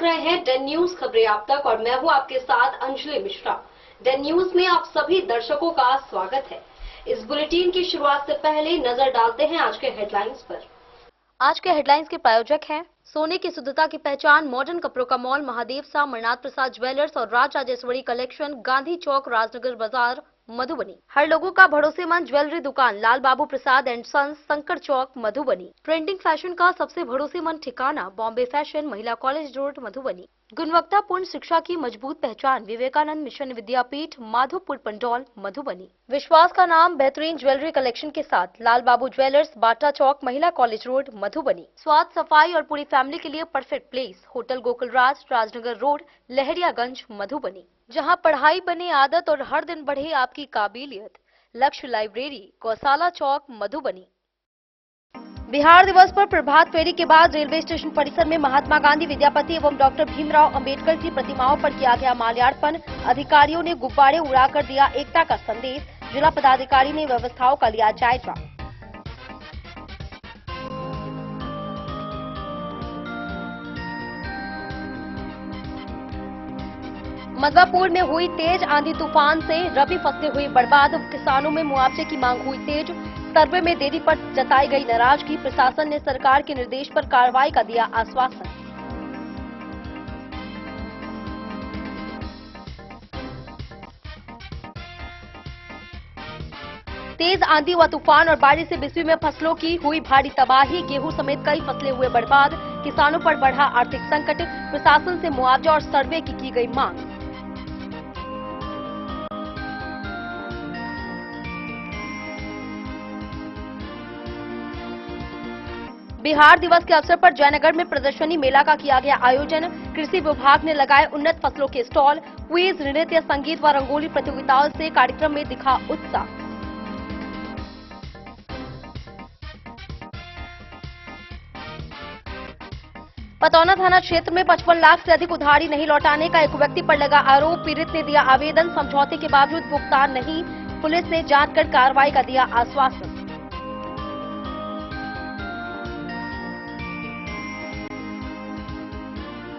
रहे हैं Dane news खबरें आप तक और मैं हूं आपके साथ अंजलि मिश्रा। डेन न्यूज में आप सभी दर्शकों का स्वागत है। इस बुलेटिन की शुरुआत से पहले नजर डालते हैं आज के हेडलाइंस पर। आज के हेडलाइंस के प्रायोजक हैं सोने की शुद्धता की पहचान मॉडर्न कपड़ों का मॉल महादेव सा अमरनाथ प्रसाद ज्वेलर्स और राज राजेश्वरी कलेक्शन, गांधी चौक, राजनगर बाजार, मधुबनी। हर लोगों का भरोसेमंद ज्वेलरी दुकान लाल बाबू प्रसाद एंड सन्स, संकर चौक, मधुबनी। ट्रेंडिंग फैशन का सबसे भरोसेमंद ठिकाना बॉम्बे फैशन, महिला कॉलेज रोड, मधुबनी। गुणवत्तापूर्ण शिक्षा की मजबूत पहचान विवेकानंद मिशन विद्यापीठ, माधोपुर पंडौल, मधुबनी। विश्वास का नाम बेहतरीन ज्वेलरी कलेक्शन के साथ लाल बाबू ज्वेलर्स, बाटा चौक, महिला कॉलेज रोड, मधुबनी। स्वाद, सफाई और पूरी फैमिली के लिए परफेक्ट प्लेस होटल गोकुल राज, राजनगर रोड, लहरियागंज, मधुबनी। जहां पढ़ाई बने आदत और हर दिन बढ़े आपकी काबिलियत। लक्ष्य लाइब्रेरी, गौशाला चौक, मधुबनी। बिहार दिवस पर प्रभात फेरी के बाद रेलवे स्टेशन परिसर में महात्मा गांधी, विद्यापति एवं डॉक्टर भीमराव अंबेडकर की प्रतिमाओं पर किया गया माल्यार्पण। अधिकारियों ने गुब्बारे उड़ाकर दिया एकता का संदेश। जिला पदाधिकारी ने व्यवस्थाओं का लिया जायजा। मधवापुर में हुई तेज आंधी तूफान से रबी फसलें हुई बर्बाद। किसानों में मुआवजे की मांग हुई तेज। सर्वे में देरी पर जताई गई नाराजगी। प्रशासन ने सरकार के निर्देश पर कार्रवाई का दिया आश्वासन। तेज आंधी व तूफान और बारिश से बिस्वी में फसलों की हुई भारी तबाही। गेहूं समेत कई फसलें हुए बर्बाद। किसानों पर बढ़ा आर्थिक संकट। प्रशासन से मुआवजा और सर्वे की गई मांग। बिहार दिवस के अवसर पर जयनगर में प्रदर्शनी मेला का किया गया आयोजन। कृषि विभाग ने लगाए उन्नत फसलों के स्टॉल। क्विज, नृत्य, संगीत व रंगोली प्रतियोगिताओं से कार्यक्रम में दिखा उत्साह। पतौना थाना क्षेत्र में 55 लाख से अधिक उधारी नहीं लौटाने का एक व्यक्ति पर लगा आरोप। पीड़ित ने दिया आवेदन, समझौते के बावजूद भुगतान नहीं। पुलिस ने जांच कर कार्रवाई का दिया आश्वासन।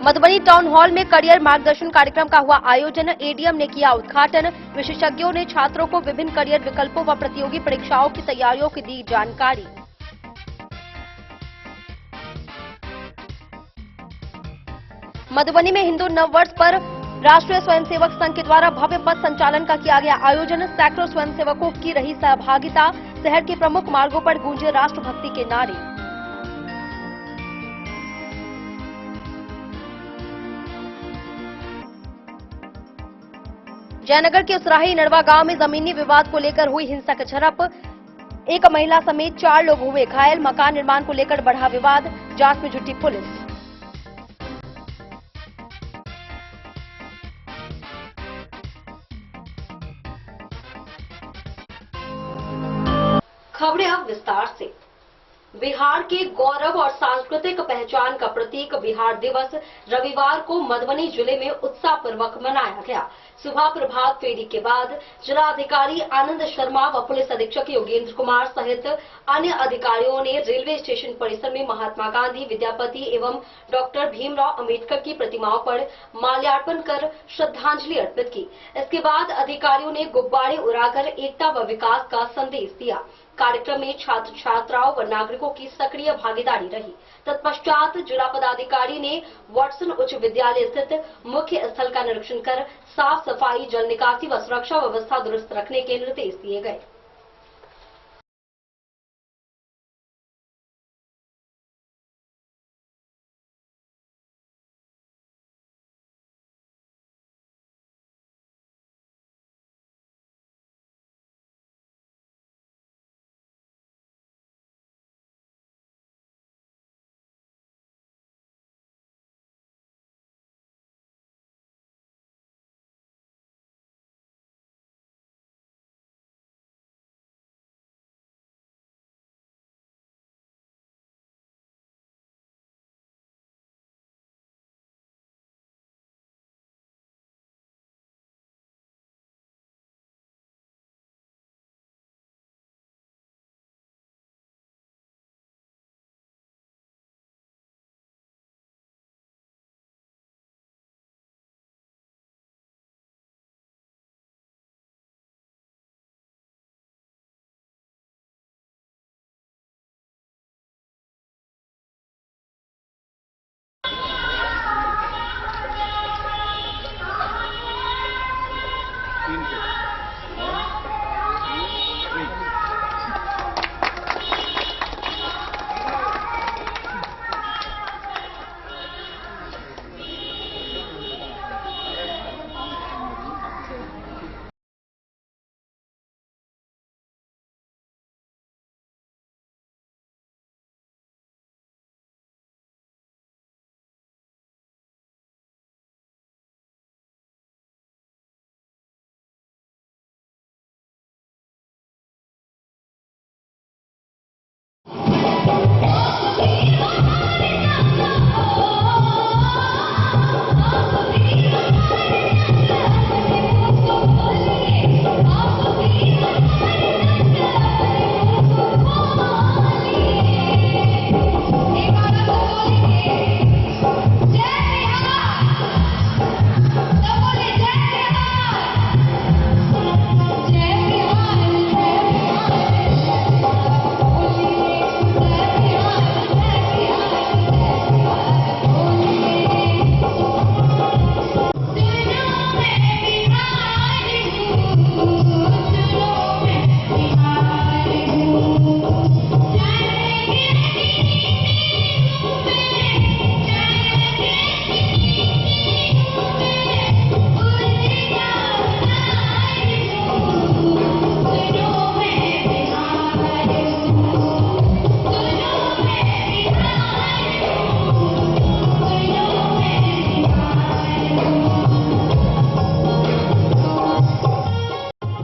मधुबनी टाउन हॉल में करियर मार्गदर्शन कार्यक्रम का हुआ आयोजन। एडीएम ने किया उद्घाटन। विशेषज्ञों ने छात्रों को विभिन्न करियर विकल्पों व प्रतियोगी परीक्षाओं की तैयारियों की दी जानकारी। मधुबनी में हिंदू नववर्ष पर राष्ट्रीय स्वयंसेवक संघ के द्वारा भव्य पथ संचालन का किया गया आयोजन। सैकड़ों स्वयंसेवकों की रही सहभागिता। शहर के प्रमुख मार्गों पर गूंजे राष्ट्रभक्ति के नारे। जयनगर के उसराही नरवा गांव में जमीनी विवाद को लेकर हुई हिंसक झड़प। एक महिला समेत 4 लोग हुए घायल। मकान निर्माण को लेकर बढ़ा विवाद। जांच में जुटी पुलिस। खबरें अब विस्तार से। बिहार के गौरव और सांस्कृतिक पहचान का प्रतीक बिहार दिवस रविवार को मधुबनी जिले में उत्साहपूर्वक मनाया गया। सुबह प्रभात फेरी के बाद जिलाधिकारी आनंद शर्मा व पुलिस अधीक्षक योगेंद्र कुमार सहित अन्य अधिकारियों ने रेलवे स्टेशन परिसर में महात्मा गांधी, विद्यापति एवं डॉक्टर भीमराव अंबेडकर की प्रतिमाओं पर माल्यार्पण कर श्रद्धांजलि अर्पित की। इसके बाद अधिकारियों ने गुब्बारे उड़ाकर एकता व विकास का संदेश दिया। कार्यक्रम में छात्र छात्राओं व नागरिकों की सक्रिय भागीदारी रही। तत्पश्चात जिला पदाधिकारी ने वाटसन उच्च विद्यालय स्थित मुख्य स्थल का निरीक्षण कर साफ सफाई, जल निकासी व सुरक्षा व्यवस्था दुरुस्त रखने के निर्देश दिए गए।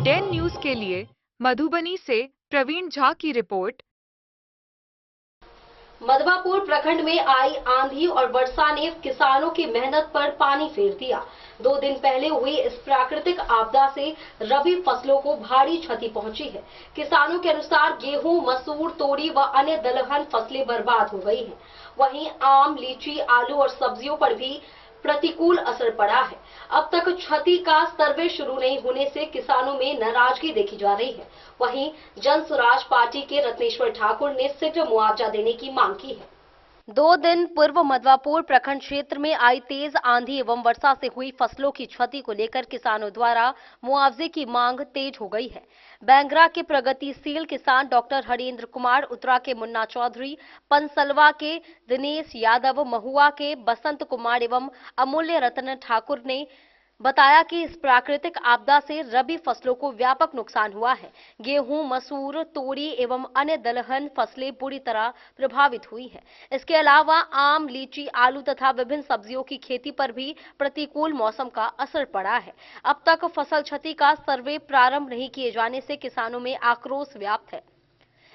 10 न्यूज के लिए मधुबनी से प्रवीण झा की रिपोर्ट। मधवापुर प्रखंड में आई आंधी और वर्षा ने किसानों की मेहनत पर पानी फेर दिया। 2 दिन पहले हुई इस प्राकृतिक आपदा से रबी फसलों को भारी क्षति पहुंची है। किसानों के अनुसार गेहूं, मसूर, तोरी व अन्य दलहन फसलें बर्बाद हो गई हैं। वहीं आम, लीची, आलू और सब्जियों पर भी प्रतिकूल असर पड़ा है। अब तक क्षति का सर्वे शुरू नहीं होने से किसानों में नाराजगी देखी जा रही है। वहीं जन स्वराज पार्टी के रत्नेश्वर ठाकुर ने शीघ्र मुआवजा देने की मांग की है। 2 दिन पूर्व मधवापुर प्रखंड क्षेत्र में आई तेज आंधी एवं वर्षा से हुई फसलों की क्षति को लेकर किसानों द्वारा मुआवजे की मांग तेज हो गई है। बैंगरा के प्रगतिशील किसान डॉक्टर हरेंद्र कुमार, उत्तरा के मुन्ना चौधरी, पंसलवा के दिनेश यादव, महुआ के बसंत कुमार एवं अमूल्य रतन ठाकुर ने बताया कि इस प्राकृतिक आपदा से रबी फसलों को व्यापक नुकसान हुआ है। गेहूं, मसूर, तोरी एवं अन्य दलहन फसलें बुरी तरह प्रभावित हुई हैं। इसके अलावा आम, लीची, आलू तथा विभिन्न सब्जियों की खेती पर भी प्रतिकूल मौसम का असर पड़ा है। अब तक फसल क्षति का सर्वे प्रारंभ नहीं किए जाने से किसानों में आक्रोश व्याप्त है।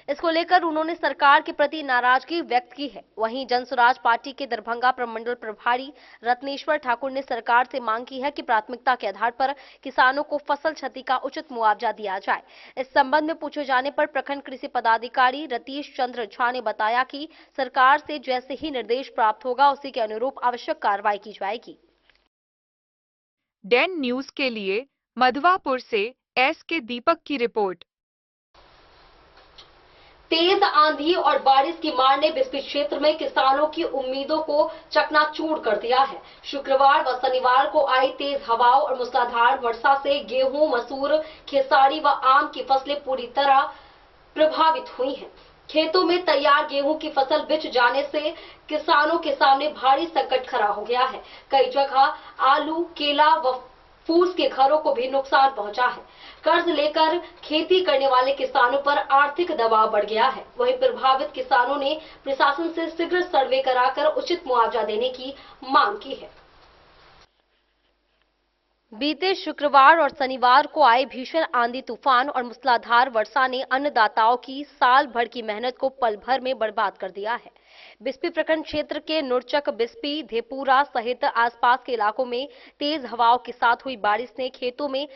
इसको लेकर उन्होंने सरकार के प्रति नाराजगी व्यक्त की है। वहीं जनस्वराज पार्टी के दरभंगा प्रमंडल प्रभारी रत्नेश्वर ठाकुर ने सरकार से मांग की है कि प्राथमिकता के आधार पर किसानों को फसल क्षति का उचित मुआवजा दिया जाए। इस संबंध में पूछे जाने पर प्रखंड कृषि पदाधिकारी रतीश चंद्र झा ने बताया कि सरकार से जैसे ही निर्देश प्राप्त होगा उसी के अनुरूप आवश्यक कार्रवाई की जाएगी। 10 न्यूज के लिए मधवापुर से एस के दीपक की रिपोर्ट। तेज आंधी और बारिश की मार ने बिस्फी क्षेत्र में किसानों की उम्मीदों को चकनाचूर कर दिया है। शुक्रवार व शनिवार को आई तेज हवाओं और मूसलाधार वर्षा से गेहूं, मसूर, खेसारी व आम की फसलें पूरी तरह प्रभावित हुई हैं। खेतों में तैयार गेहूं की फसल बिछ जाने से किसानों के सामने भारी संकट खड़ा हो गया है। कई जगह आलू, केला व फूस के घरों को भी नुकसान पहुंचा है। कर्ज लेकर खेती करने वाले किसानों पर आर्थिक दबाव बढ़ गया है। वहीं प्रभावित किसानों ने प्रशासन से शीघ्र सर्वे कराकर उचित मुआवजा देने की मांग की है। बीते शुक्रवार और शनिवार को आए भीषण आंधी तूफान और मूसलाधार वर्षा ने अन्नदाताओं की साल भर की मेहनत को पल भर में बर्बाद कर दिया है। बिस्फी प्रखंड क्षेत्र के नुरचक, बिस्फी, धेपुरा सहित आसपास के इलाकों में तेज हवाओं के साथ हुई बारिश ने खेतों में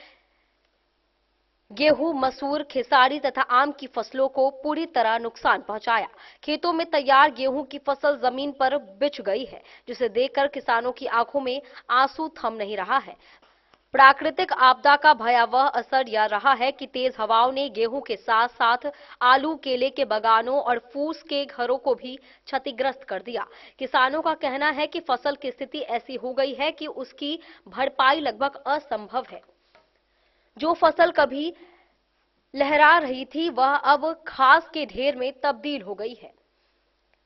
गेहूं, मसूर, खेसारी तथा आम की फसलों को पूरी तरह नुकसान पहुंचाया। खेतों में तैयार गेहूं की फसल जमीन पर बिछ गई है, जिसे देखकर किसानों की आंखों में आंसू थम नहीं रहा है। प्राकृतिक आपदा का भयावह असर यह रहा है कि तेज हवाओं ने गेहूं के साथ साथ आलू, केले के बागानों और फूस के घरों को भी क्षतिग्रस्त कर दिया। किसानों का कहना है कि फसल की स्थिति ऐसी हो गई है कि उसकी भरपाई लगभग असंभव है। जो फसल कभी लहरा रही थी वह अब घास के ढेर में तब्दील हो गई है।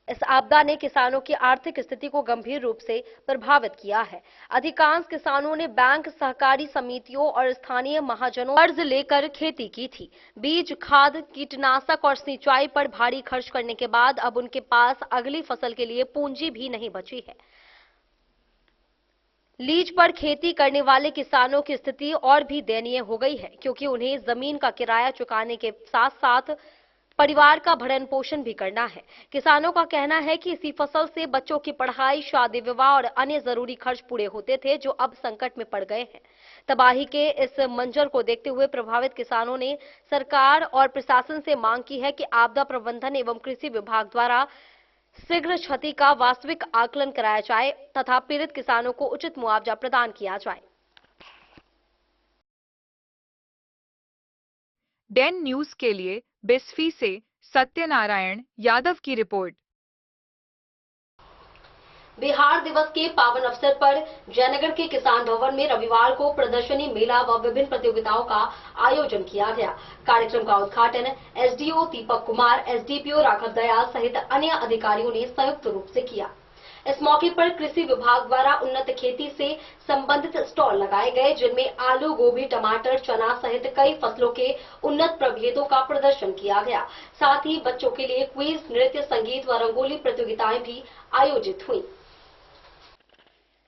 इस आपदा ने किसानों की आर्थिक स्थिति को गंभीर रूप से प्रभावित किया है। अधिकांश किसानों ने बैंक, सहकारी समितियों और स्थानीय महाजनों कर्ज लेकर खेती की थी। बीज, खाद, कीटनाशक और सिंचाई पर भारी खर्च करने के बाद अब उनके पास अगली फसल के लिए पूंजी भी नहीं बची है। लीज पर खेती करने वाले किसानों की स्थिति और भी दयनीय हो गई है, क्योंकि उन्हें जमीन का किराया चुकाने के साथ साथ परिवार का भरण पोषण भी करना है। किसानों का कहना है कि इसी फसल से बच्चों की पढ़ाई, शादी विवाह और अन्य जरूरी खर्च पूरे होते थे, जो अब संकट में पड़ गए हैं। तबाही के इस मंजर को देखते हुए प्रभावित किसानों ने सरकार और प्रशासन से मांग की है कि आपदा प्रबंधन एवं कृषि विभाग द्वारा शीघ्र क्षति का वास्तविक आकलन कराया जाए तथा पीड़ित किसानों को उचित मुआवजा प्रदान किया जाए। 10 न्यूज के लिए बिस्फी से सत्यनारायण यादव की रिपोर्ट। बिहार दिवस के पावन अवसर पर जयनगर के किसान भवन में रविवार को प्रदर्शनी, मेला व विभिन्न प्रतियोगिताओं का आयोजन किया गया। कार्यक्रम का उद्घाटन एसडीओ दीपक कुमार, एसडीपीओ राघव दयाल सहित अन्य अधिकारियों ने संयुक्त रूप से किया। इस मौके पर कृषि विभाग द्वारा उन्नत खेती से संबंधित स्टॉल लगाए गए, जिनमें आलू, गोभी, टमाटर, चना सहित कई फसलों के उन्नत प्रभेदों का प्रदर्शन किया गया। साथ ही बच्चों के लिए क्विज, नृत्य, संगीत व रंगोली प्रतियोगिताएं भी आयोजित हुई।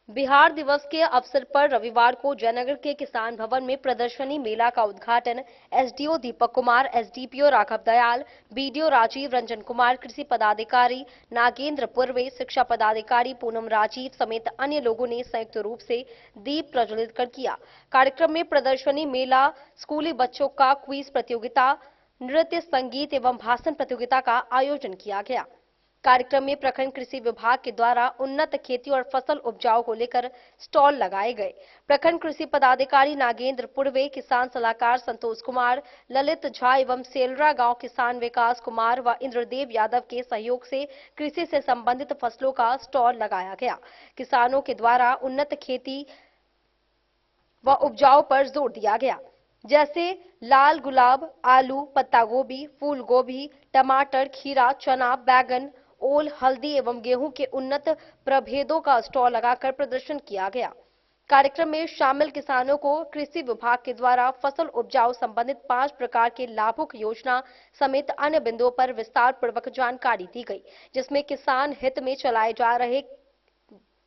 बिहार दिवस के अवसर पर रविवार को जयनगर के किसान भवन में प्रदर्शनी मेला का उद्घाटन SDO Deepak Kumar, SDPO Raghav Dayal, BDO Rajiv Ranjan Kumar, कृषि पदाधिकारी नागेंद्र पूर्वे, शिक्षा पदाधिकारी पूनम राजीव समेत अन्य लोगों ने संयुक्त रूप से दीप प्रज्वलित कर किया। कार्यक्रम में प्रदर्शनी मेला, स्कूली बच्चों का क्विज प्रतियोगिता, नृत्य, संगीत एवं भाषण प्रतियोगिता का आयोजन किया गया। कार्यक्रम में प्रखंड कृषि विभाग के द्वारा उन्नत खेती और फसल उपजाऊ को लेकर स्टॉल लगाए गए। प्रखंड कृषि पदाधिकारी नागेंद्र पूर्वे, किसान सलाहकार संतोष कुमार, ललित झा एवं सेलरा गांव किसान विकास कुमार व इंद्रदेव यादव के सहयोग से कृषि से संबंधित फसलों का स्टॉल लगाया गया। किसानों के द्वारा उन्नत खेती व उपजाऊ पर जोर दिया गया, जैसे लाल गुलाब, आलू, पत्ता गोभी, फूल गोभी, टमाटर, खीरा, चना, बैगन, ओल, हल्दी एवं गेहूं के उन्नत प्रभेदों का स्टॉल लगाकर प्रदर्शन किया गया। कार्यक्रम में शामिल किसानों को कृषि विभाग के द्वारा फसल उपजाऊ संबंधित 5 प्रकार के लाभुक योजना समेत अन्य बिंदुओं पर विस्तार पूर्वक जानकारी दी गई, जिसमें किसान हित में चलाए जा रहे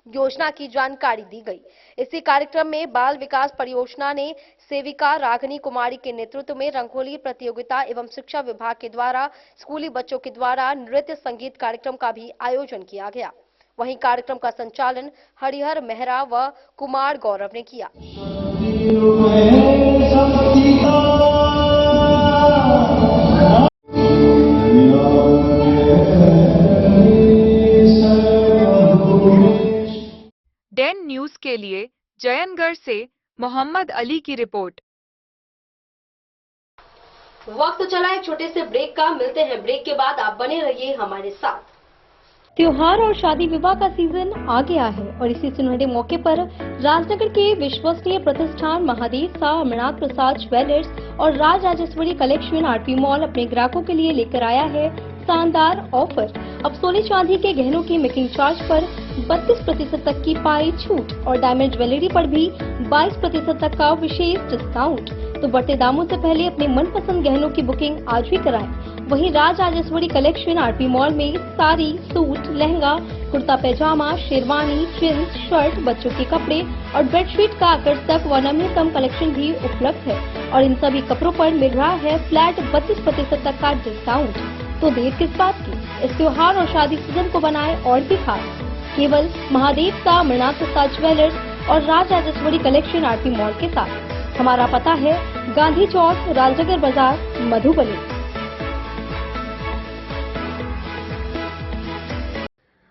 योजना की जानकारी दी गई। इसी कार्यक्रम में बाल विकास परियोजना ने सेविका रागिनी कुमारी के नेतृत्व में रंगोली प्रतियोगिता एवं शिक्षा विभाग के द्वारा स्कूली बच्चों के द्वारा नृत्य संगीत कार्यक्रम का भी आयोजन किया गया। वहीं कार्यक्रम का संचालन हरिहर मेहरा व कुमार गौरव ने किया। डेन न्यूज के लिए जयनगढ़ से मोहम्मद अली की रिपोर्ट। वक्त चला एक छोटे से ब्रेक का, मिलते हैं ब्रेक के बाद, आप बने रहिए हमारे साथ। त्योहार और शादी विवाह का सीजन आ गया है और इसी सुनहरे मौके पर राजनगर के विश्वसनीय प्रतिष्ठान महादेव शाह अमरनाथ प्रसाद ज्वेलर्स और Raj Rajeshwari collection RP mall अपने ग्राहकों के लिए लेकर आया है शानदार ऑफर। अब सोने चांदी के गहनों की मेकिंग चार्ज पर 32% तक की पाई छूट और डायमंड ज्वेलरी पर भी 22% तक का विशेष डिस्काउंट। तो बढ़ते दामों से पहले अपने मनपसंद गहनों की बुकिंग आज ही कराएं। वहीं Raj Rajeshwari collection RP mall में साड़ी, सूट, लहंगा, कुर्ता पैजामा, शेरवानी, जींस, शर्ट, बच्चों के कपड़े और बेडशीट का आकर्षक व नवीनतम कलेक्शन भी उपलब्ध है और इन सभी कपड़ों पर मिल रहा है फ्लैट 32% तक का डिस्काउंट। तो देर किस बात की, इस त्योहार और शादी सीजन को बनाए और भी खास। केवल महादेव शाह अमरनाथ प्रसाद ज्वेलर्स और Raj Rajeshwari collection RP mall के साथ। हमारा पता है गांधी चौक, राजनगर बाजार, मधुबनी।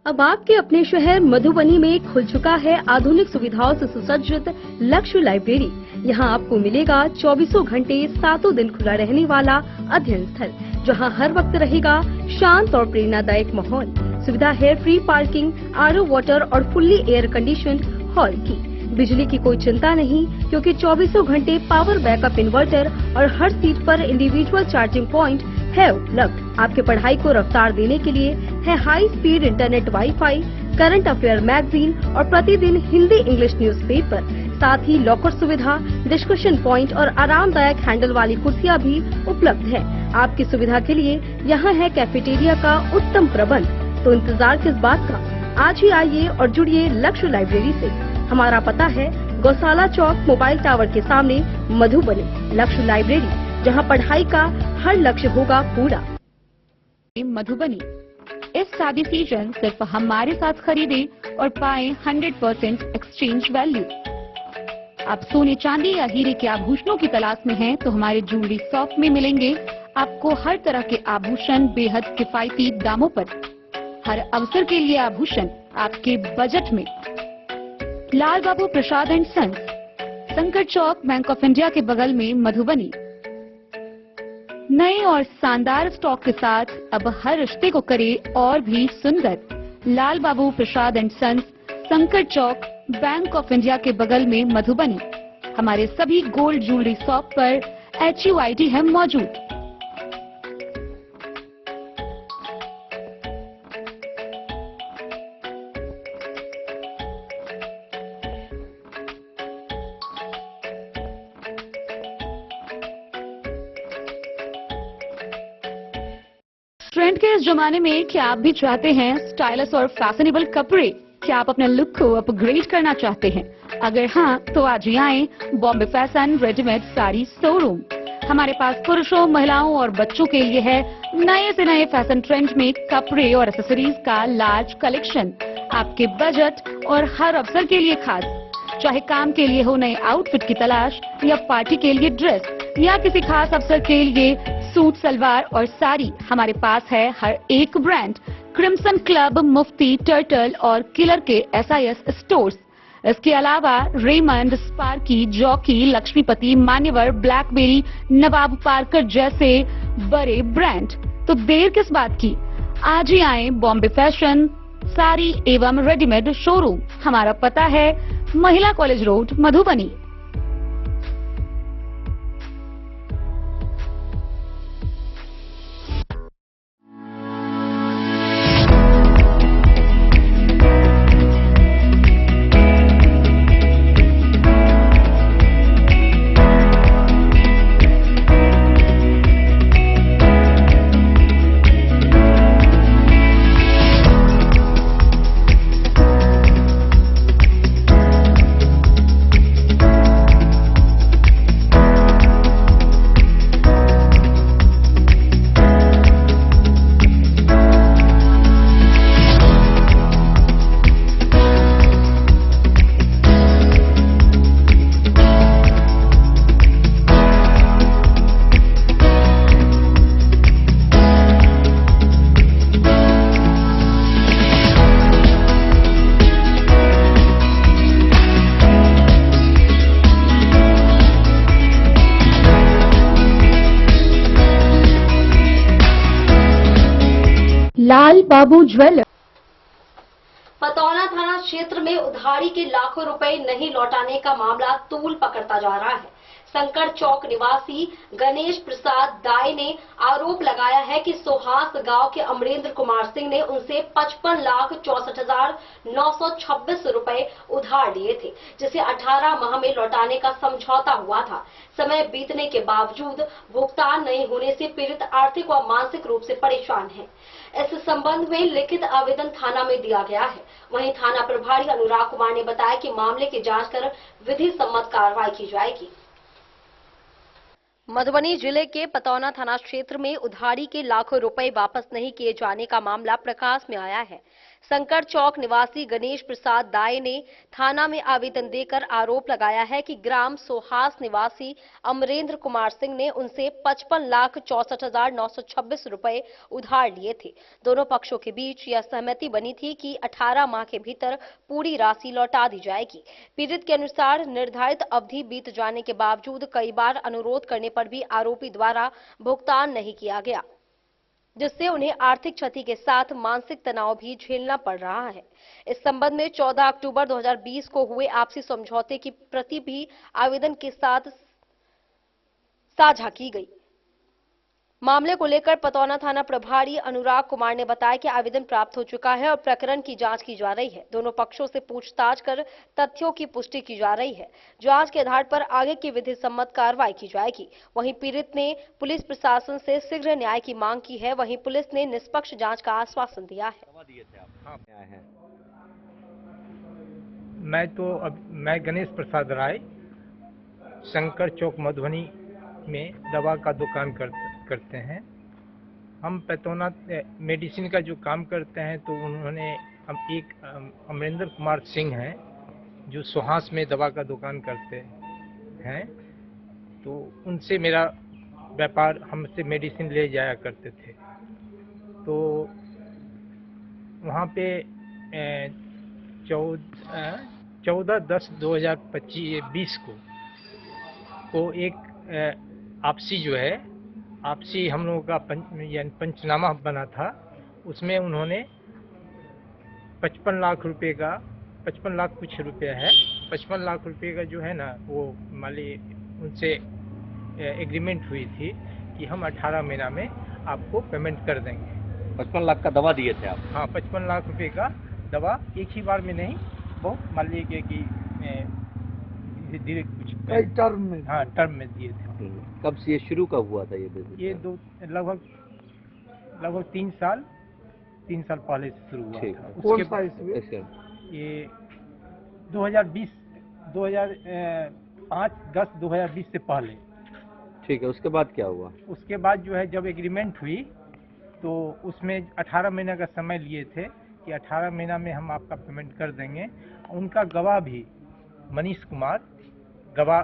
अब आपके अपने शहर मधुबनी में खुल चुका है आधुनिक सुविधाओं से सुसज्जित लक्ष्य लाइब्रेरी। यहाँ आपको मिलेगा 24 घंटे 7 दिन खुला रहने वाला अध्ययन स्थल, जहाँ हर वक्त रहेगा शांत और प्रेरणादायक माहौल। सुविधा है फ्री पार्किंग, आरओ वाटर और फुल्ली एयर कंडीशन्ड हॉल की। बिजली की कोई चिंता नहीं, क्योंकि 24 घंटे पावर बैकअप इन्वर्टर और हर सीट पर इंडिविजुअल चार्जिंग पॉइंट है उपलब्ध। आपके पढ़ाई को रफ्तार देने के लिए है high speed internet, wifi, current affair magazine और प्रतिदिन हिंदी इंग्लिश न्यूज़पेपर। साथ ही लॉकर सुविधा, डिस्कशन पॉइंट और आरामदायक हैंडल वाली कुर्सियां भी उपलब्ध है। आपकी सुविधा के लिए यहाँ है कैफेटेरिया का उत्तम प्रबंध। तो इंतजार किस बात का, आज ही आइए और जुड़िए लक्ष्य लाइब्रेरी से। हमारा पता है गौशाला चौक, मोबाइल टावर के सामने, मधुबनी। लक्ष्य लाइब्रेरी, जहां पढ़ाई का हर लक्ष्य होगा पूरा। मधुबनी, इस शादी सीजन सिर्फ हमारे साथ खरीदें और पाएं 100% एक्सचेंज वैल्यू। आप सोने चांदी या हीरे के आभूषणों की तलाश में हैं, तो हमारे ज्वेलरी शॉप में मिलेंगे आपको हर तरह के आभूषण बेहद किफायती दामों पर। हर अवसर के लिए आभूषण आपके बजट में। लाल बाबू प्रसाद एंड सन्स, संकट चौक, बैंक ऑफ इंडिया के बगल में, मधुबनी। नए और शानदार स्टॉक के साथ अब हर रिश्ते को करे और भी सुंदर। लाल बाबू प्रसाद एंड सन्स, संकट चौक, बैंक ऑफ इंडिया के बगल में, मधुबनी। हमारे सभी गोल्ड ज्वेलरी शॉप पर HUID है मौजूद। ट्रेंड के इस जमाने में क्या आप भी चाहते हैं स्टाइलिश और फैशनेबल कपड़े? क्या आप अपने लुक को अपग्रेड करना चाहते हैं? अगर हाँ, तो आज ही आए Bombay fashion readymade sari showroom. हमारे पास पुरुषों, महिलाओं और बच्चों के लिए है नए से नए फैशन ट्रेंड में कपड़े और एक्सेसरीज का लार्ज कलेक्शन। आपके बजट और हर अवसर के लिए खास, चाहे काम के लिए हो नए आउटफिट की तलाश या पार्टी के लिए ड्रेस या किसी खास अवसर के लिए सूट, सलवार और साड़ी, हमारे पास है हर एक ब्रांड। क्रिम्सन क्लब, मुफ्ती, टर्टल और किलर के SIS स्टोर्स। इसके अलावा रेमंड, स्पार्की, जॉकी, लक्ष्मीपति, मान्यवर, ब्लैकबेरी, नवाब पार्कर जैसे बड़े ब्रांड। तो देर किस बात की, आज ही आए बॉम्बे फैशन साड़ी एवं रेडीमेड शोरूम। हमारा पता है महिला कॉलेज रोड, मधुबनी। लाल बाबू ज्वेलर। पतौना थाना क्षेत्र में उधारी के लाखों रुपए नहीं लौटाने का मामला तूल पकड़ता जा रहा है। संकट चौक निवासी गणेश प्रसाद दाई ने आरोप लगाया है कि सोहास गांव के अमरेंद्र कुमार सिंह ने उनसे 55,64,926 रुपए उधार लिए थे, जिसे 18 माह में लौटाने का समझौता हुआ था। समय बीतने के बावजूद भुगतान नहीं होने से पीड़ित आर्थिक व मानसिक रूप से परेशान है। इस संबंध में लिखित आवेदन थाना में दिया गया है। वहीं थाना प्रभारी अनुराग कुमार ने बताया कि मामले की जांच कर विधि सम्मत कार्रवाई की जाएगी। मधुबनी जिले के पतौना थाना क्षेत्र में उधारी के लाखों रुपए वापस नहीं किए जाने का मामला प्रकाश में आया है। संकट चौक निवासी गणेश प्रसाद दाई ने थाना में आवेदन देकर आरोप लगाया है कि ग्राम सोहास निवासी अमरेंद्र कुमार सिंह ने उनसे 55,64,926 रुपए उधार लिए थे। दोनों पक्षों के बीच यह सहमति बनी थी कि 18 माह के भीतर पूरी राशि लौटा दी जाएगी। पीड़ित के अनुसार निर्धारित अवधि बीत जाने के बावजूद कई बार अनुरोध करने पर भी आरोपी द्वारा भुगतान नहीं किया गया, जिससे उन्हें आर्थिक क्षति के साथ मानसिक तनाव भी झेलना पड़ रहा है। इस संबंध में 14 अक्टूबर 2020 को हुए आपसी समझौते की प्रति भी आवेदन के साथ साझा की गई। मामले को लेकर पतौना थाना प्रभारी अनुराग कुमार ने बताया कि आवेदन प्राप्त हो चुका है और प्रकरण की जांच की जा रही है। दोनों पक्षों से पूछताछ कर तथ्यों की पुष्टि की जा रही है। जांच के आधार पर आगे की विधि सम्मत कार्रवाई की जाएगी। वहीं पीड़ित ने पुलिस प्रशासन से शीघ्र न्याय की मांग की है। वहीं पुलिस ने निष्पक्ष जांच का आश्वासन दिया है। मैं गणेश प्रसाद राय शंकर चौक मधुबनी में दवा का दुकान करते हैं। हम पतौना मेडिसिन का जो काम करते हैं, तो उन्होंने एक अमरेंद्र कुमार सिंह हैं जो सोहास में दवा का दुकान करते हैं, तो उनसे मेरा व्यापार, हमसे मेडिसिन ले जाया करते थे। तो वहाँ पे 14/10/2020 को एक आपसी जो है, आपसी हम लोगों का पंचनामा बना था। उसमें उन्होंने 55 लाख रुपए का, 55 लाख कुछ रुपया है, 55 लाख रुपए का जो है ना, वो माली उनसे एग्रीमेंट हुई थी कि हम 18 महीना में आपको पेमेंट कर देंगे। 55 लाख का दवा दिए थे आप? हाँ, 55 लाख रुपए का दवा एक ही बार में नहीं, बहुत मान लीजिए कि धीरे कुछ कई टर्म में, हाँ टर्म में दिए थे। कब से ये शुरू कब हुआ था ये बिजनेस? ये लगभग 3 साल पहले से शुरू हुआ था। ये 2005-10-2020 से पहले। ठीक है, उसके बाद क्या हुआ? उसके बाद जो है जब एग्रीमेंट हुई तो उसमें 18 महीने का समय लिए थे कि 18 महीना में हम आपका पेमेंट कर देंगे। उनका गवाह भी मनीष कुमार गवाह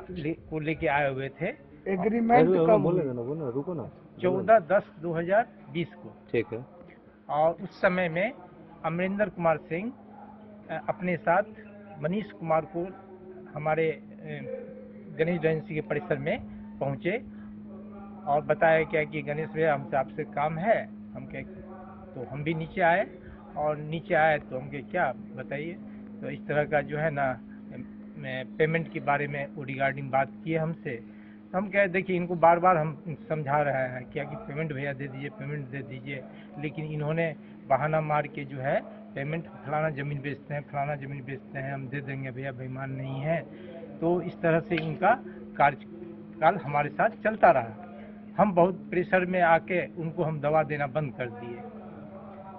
को लेके आए हुए थे। एग्रीमेंट कब बोले ना, रुको ना। 14-10-2020 को। ठीक है। और उस समय में अमरिंदर कुमार सिंह अपने साथ मनीष कुमार को हमारे गणेश एजेंसी के परिसर में पहुंचे और बताया क्या कि गणेश भैया हमसे आपसे काम है। हम कहे तो हम भी नीचे आए और नीचे आए तो हम कहे क्या बताइए। तो इस तरह का जो है ना पेमेंट के बारे में वो रिगार्डिंग बात किए हमसे। तो हम कहे देखिए इनको बार बार हम समझा रहे हैं क्या कि पेमेंट भैया दे दीजिए, पेमेंट दे दीजिए, लेकिन इन्होंने बहाना मार के जो है पेमेंट फलाना ज़मीन बेचते हैं, फलाना ज़मीन बेचते हैं, हम दे देंगे भैया, बेईमान नहीं है। तो इस तरह से इनका कार्यकाल हमारे साथ चलता रहा। हम बहुत प्रेशर में आके उनको हम दवा देना बंद कर दिए।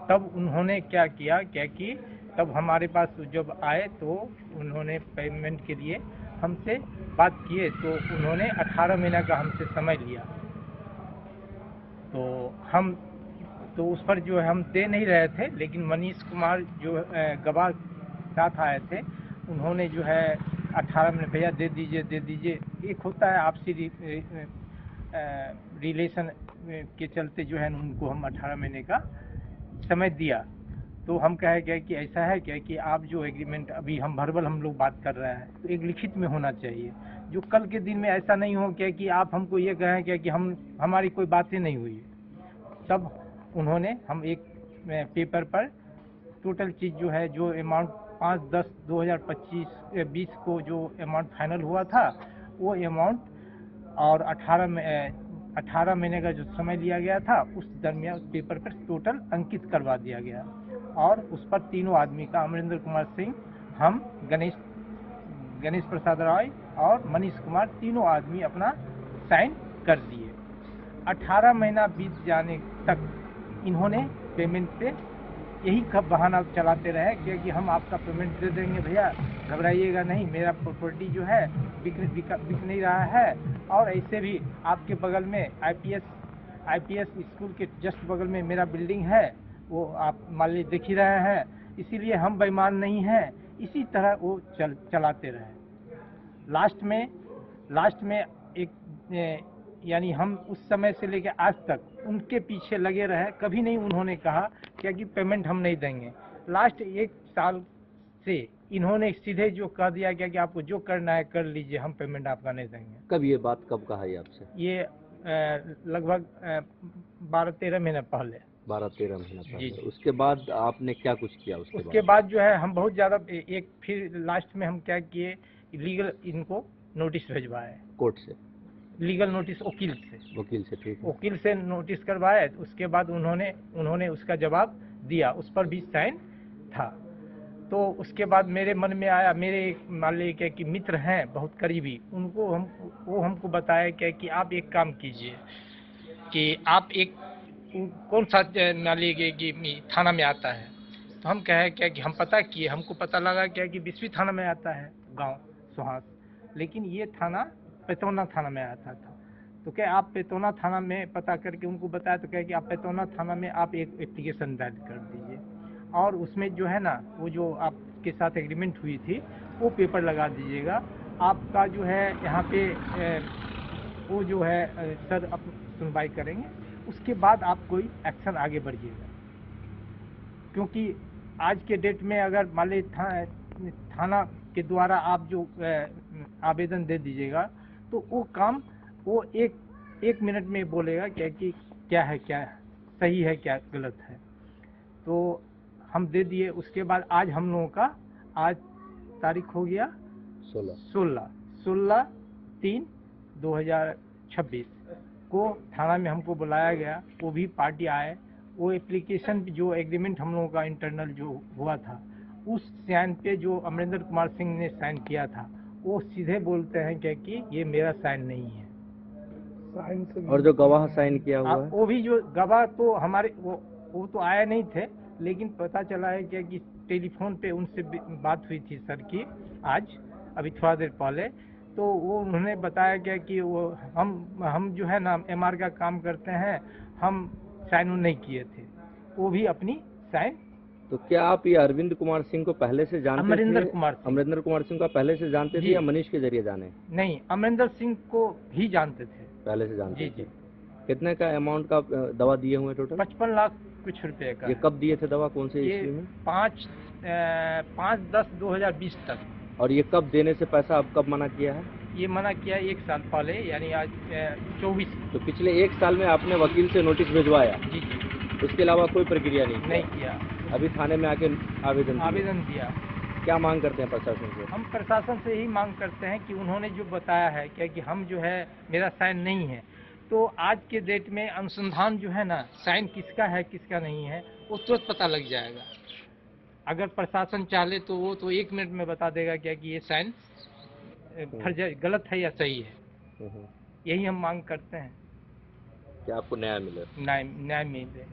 तब उन्होंने क्या किया कि तब हमारे पास जब आए तो उन्होंने पेमेंट के लिए हमसे बात किए तो उन्होंने 18 महीना का हमसे समय लिया। तो उस पर जो है हम दे नहीं रहे थे, लेकिन मनीष कुमार जो गवाह साथ आए थे उन्होंने जो है 18 महीने भैया दे दीजिए। एक होता है आपसी रिलेशन के चलते जो है उनको हम 18 महीने का समय दिया। तो हम कहे क्या कि ऐसा है क्या कि आप जो एग्रीमेंट अभी हम वर्बल हम लोग बात कर रहे हैं तो एक लिखित में होना चाहिए, जो कल के दिन में ऐसा नहीं हो क्या कि आप हमको ये कहें क्या कि हमारी कोई बातें नहीं हुई। तब उन्होंने हम एक पेपर पर टोटल चीज़ जो है जो अमाउंट 5-10-2025-20 को जो अमाउंट फाइनल हुआ था वो अमाउंट और 18 महीने का जो समय लिया गया था उस दरमियान उस पेपर पर टोटल अंकित करवा दिया गया और उस पर तीनों आदमी का अमरिंदर कुमार सिंह, हम गणेश प्रसाद राय और मनीष कुमार तीनों आदमी अपना साइन कर दिए। 18 महीना बीत जाने तक इन्होंने पेमेंट पे यही बहाना चलाते रहे क्योंकि हम आपका पेमेंट दे देंगे भैया, घबराइएगा नहीं, मेरा प्रॉपर्टी जो है बिक नहीं रहा है। और ऐसे भी आपके बगल में आईपीएस स्कूल के जस्ट बगल में मेरा बिल्डिंग है, वो आप मान लीजिए देख ही रहे हैं, इसीलिए हम बेईमान नहीं हैं। इसी तरह वो चलाते रहे। लास्ट में एक यानी हम उस समय से लेकर आज तक उनके पीछे लगे रहे, कभी नहीं उन्होंने कहा क्या कि पेमेंट हम नहीं देंगे। लास्ट 1 साल से इन्होंने सीधे जो कह दिया क्या कि आपको जो करना है कर लीजिए, हम पेमेंट आपका नहीं देंगे। कब ये बात कब कहा है आपसे? ये लगभग 12-13 महीने पहले। 12-13 महीना पहले। जी। उसके बाद आपने क्या कुछ किया? उसके बाद जो है हम बहुत ज़्यादा फिर लास्ट में हम क्या किए, लीगल इनको नोटिस भिजवाए कोर्ट से, लीगल नोटिस वकील से। ठीक है। वकील से नोटिस करवाए, उसके बाद उन्होंने उसका जवाब दिया, उस पर भी साइन था। तो उसके बाद मेरे मन में आया, मेरे मान लीजिए कि मित्र हैं बहुत करीबी, वो हमको बताया क्या कि आप एक काम कीजिए कि आप एक कौन सा मान लीजिए कि थाना में आता है। तो हम कहे क्या कि हम पता किए, हमको पता लगा क्या कि 20वीं थाना में आता है गांव सुहास, लेकिन ये थाना पेतौना थाना में आता था। तो क्या आप पेतौना थाना में पता करके उनको बताया, तो क्या कि आप पेतौना थाना में आप एक एप्लीकेशन दायर कर दीजिए और उसमें जो है ना वो जो आपके साथ एग्रीमेंट हुई थी वो पेपर लगा दीजिएगा। आपका जो है यहाँ पे वो जो है सर अब सुनवाई करेंगे, उसके बाद आप कोई एक्शन आगे बढ़िएगा। क्योंकि आज के डेट में अगर मान लीजिए थाना के द्वारा आप जो आवेदन दे दीजिएगा तो वो काम वो एक मिनट में बोलेगा कि क्या है, क्या सही है, क्या गलत है। तो हम दे दिए। उसके बाद आज हम लोगों का आज तारीख हो गया 16/3/2026 को थाना में हमको बुलाया गया, वो भी पार्टी आए। वो एप्लीकेशन जो एग्रीमेंट हम लोगों का इंटरनल जो हुआ था उस साइन पे जो अमरिंदर कुमार सिंह ने साइन किया था वो सीधे बोलते हैं क्या कि ये मेरा साइन नहीं है। और जो गवाह साइन किया हुआ है वो भी जो गवाह तो हमारे वो तो आए नहीं थे, लेकिन पता चला है क्या कि टेलीफोन पे उनसे बात हुई थी सर की आज, अभी थोड़ा देर पहले, तो वो उन्होंने बताया क्या कि वो हम जो है ना एमआर का काम करते हैं, हम साइन नहीं किए थे, वो भी अपनी साइन। तो क्या आप ये अरविंद कुमार सिंह को पहले से जानते थे? अमरिंदर कुमार सिंह को पहले से जानते थे या मनीष के जरिए जाने? नहीं, अमरिंदर सिंह को भी जानते थे, पहले से जानते जी थे। जी। कितने का अमाउंट का दवा दिए हुए टोटल? 55 लाख कुछ रुपए का। ये कब दिए थे दवा, कौन से ईस्वी में? 5/10/2020 तक। और ये कब देने से पैसा आप कब मना किया है? ये मना किया 1 साल पहले, यानी आज 24। तो पिछले 1 साल में आपने वकील से नोटिस भिजवाया? जी जी। उसके अलावा कोई प्रक्रिया नहीं किया। अभी थाने में आके आवेदन दिया। क्या मांग करते हैं प्रशासन से? हम प्रशासन से यही मांग करते हैं कि उन्होंने जो बताया है क्या कि हम जो है मेरा साइन नहीं है, तो आज के डेट में अनुसंधान जो है ना, साइन किसका है किसका नहीं है वो तुरंत पता लग जाएगा। अगर प्रशासन चाहे तो वो तो 1 मिनट में बता देगा क्या कि ये साइन गलत है या सही है। यही हम मांग करते हैं कि आपको न्याय मिले। न्याय मिले।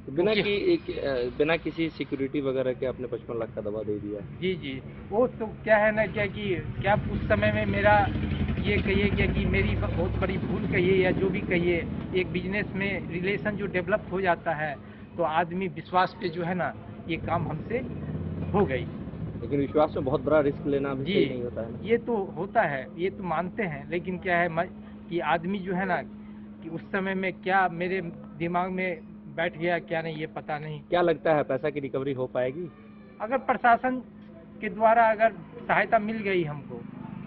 तो बिना किसी सिक्योरिटी वगैरह के आपने 55 लाख का दवा दे दिया? जी जी। वो तो क्या है ना क्या कि क्या उस समय में मेरा ये कहिए क्या कि मेरी बहुत बड़ी भूल कहिए या जो भी कहिए, एक बिजनेस में रिलेशन जो डेवलप हो जाता है तो आदमी विश्वास पे जो है ना ये काम हमसे हो गई। लेकिन विश्वास में बहुत बड़ा रिस्क लेना भी सही नहीं होता है। ये तो होता है, ये तो मानते हैं, लेकिन क्या है कि आदमी जो है ना कि उस समय में क्या मेरे दिमाग में बैठ गया क्या नहीं ये पता नहीं। क्या लगता है पैसा की रिकवरी हो पाएगी? अगर प्रशासन के द्वारा अगर सहायता मिल गई हमको,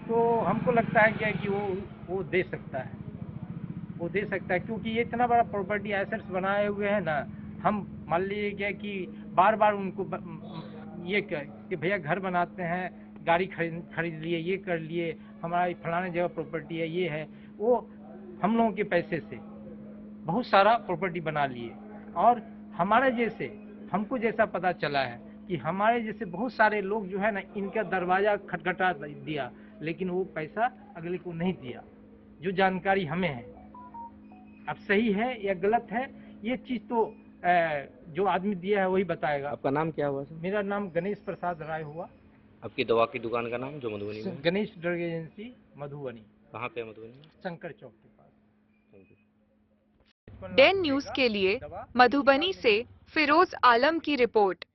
तो हमको लगता है क्या कि वो दे सकता है, क्योंकि ये इतना बड़ा प्रॉपर्टी एसेट्स बनाए हुए हैं ना। हम मान लीजिए क्या कि बार बार उनको ये कि भैया घर बनाते हैं, गाड़ी खरीद लिए, ये कर लिए, हमारा फलाने जगह प्रॉपर्टी है, ये है वो, हम लोगों के पैसे से बहुत सारा प्रॉपर्टी बना लिए। और हमारे जैसे, हमको जैसा पता चला है कि हमारे जैसे बहुत सारे लोग जो है ना इनका दरवाजा खटखटा दिया, लेकिन वो पैसा अगले को नहीं दिया। जो जानकारी हमें है, अब सही है या गलत है ये चीज तो जो आदमी दिया है वही बताएगा। आपका नाम क्या हुआ सर? मेरा नाम गणेश प्रसाद राय हुआ। आपकी दवा की दुकान का नाम जो मधुबनी में? Ganesh drug agency Madhubani. कहाँ पे मधुबनी? शंकर चौक के पास। डेन न्यूज के लिए मधुबनी से फिरोज आलम की रिपोर्ट।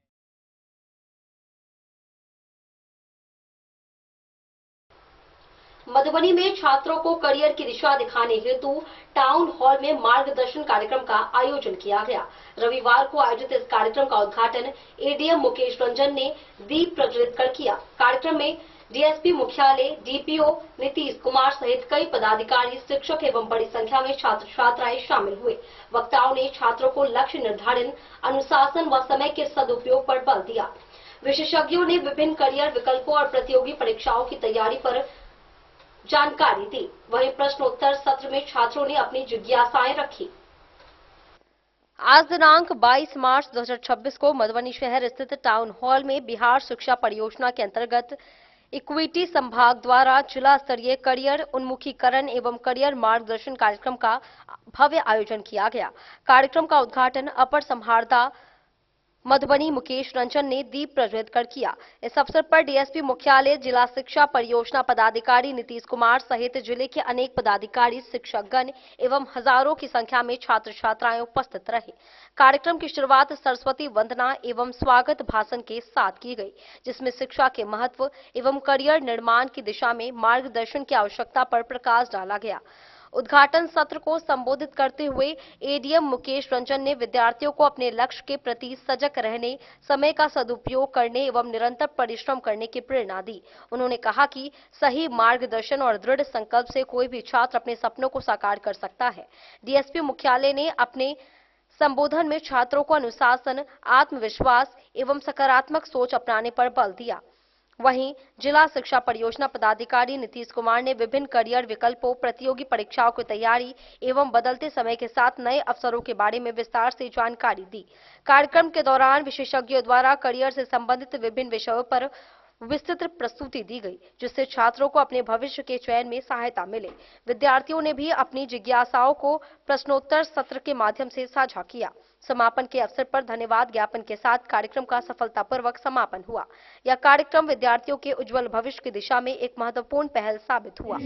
मधुबनी में छात्रों को करियर की दिशा दिखाने हेतु टाउन हॉल में मार्गदर्शन कार्यक्रम का आयोजन किया गया। रविवार को आयोजित इस कार्यक्रम का उद्घाटन एडीएम मुकेश रंजन ने दीप प्रज्वलित कर किया। कार्यक्रम में डीएसपी मुख्यालय, डीपीओ नीतीश कुमार सहित कई पदाधिकारी, शिक्षक एवं बड़ी संख्या में छात्र छात्राएं शामिल हुए। वक्ताओं ने छात्रों को लक्ष्य निर्धारण, अनुशासन व समय के सदुपयोग पर बल दिया। विशेषज्ञों ने विभिन्न करियर विकल्पों और प्रतियोगी परीक्षाओं की तैयारी पर जानकारी दी। वहीं प्रश्नोत्तर सत्र में छात्रों ने अपनी जिज्ञासाएं रखी। आज दिनांक 22 मार्च 2026 को मधुबनी शहर स्थित टाउन हॉल में बिहार शिक्षा परियोजना के अंतर्गत इक्विटी संभाग द्वारा जिला स्तरीय करियर उन्मुखीकरण एवं करियर मार्गदर्शन कार्यक्रम का भव्य आयोजन किया गया। कार्यक्रम का उद्घाटन अपर समाहर्ता मधुबनी मुकेश रंजन ने दीप प्रज्वलित कर किया। इस अवसर पर डीएसपी मुख्यालय, जिला शिक्षा परियोजना पदाधिकारी नीतीश कुमार सहित जिले के अनेक पदाधिकारी, शिक्षकगण एवं हजारों की संख्या में छात्र छात्राएं उपस्थित रहे। कार्यक्रम की शुरुआत सरस्वती वंदना एवं स्वागत भाषण के साथ की गई, जिसमें शिक्षा के महत्व एवं करियर निर्माण की दिशा में मार्गदर्शन की आवश्यकता पर प्रकाश डाला गया। उद्घाटन सत्र को संबोधित करते हुए एडीएम मुकेश रंजन ने विद्यार्थियों को अपने लक्ष्य के प्रति सजग रहने, समय का सदुपयोग करने एवं निरंतर परिश्रम करने की प्रेरणा दी। उन्होंने कहा कि सही मार्गदर्शन और दृढ़ संकल्प से कोई भी छात्र अपने सपनों को साकार कर सकता है। डीएसपी मुख्यालय ने अपने संबोधन में छात्रों को अनुशासन, आत्मविश्वास एवं सकारात्मक सोच अपनाने पर बल दिया। वहीं जिला शिक्षा परियोजना पदाधिकारी नीतीश कुमार ने विभिन्न करियर विकल्पों, प्रतियोगी परीक्षाओं की तैयारी एवं बदलते समय के साथ नए अवसरों के बारे में विस्तार से जानकारी दी। कार्यक्रम के दौरान विशेषज्ञों द्वारा करियर से संबंधित विभिन्न विषयों पर विस्तृत प्रस्तुति दी गई, जिससे छात्रों को अपने भविष्य के चयन में सहायता मिले। विद्यार्थियों ने भी अपनी जिज्ञासाओं को प्रश्नोत्तर सत्र के माध्यम से साझा किया। समापन के अवसर पर धन्यवाद ज्ञापन के साथ कार्यक्रम का सफलतापूर्वक समापन हुआ। यह कार्यक्रम विद्यार्थियों के उज्जवल भविष्य की दिशा में एक महत्वपूर्ण पहल साबित हुआ।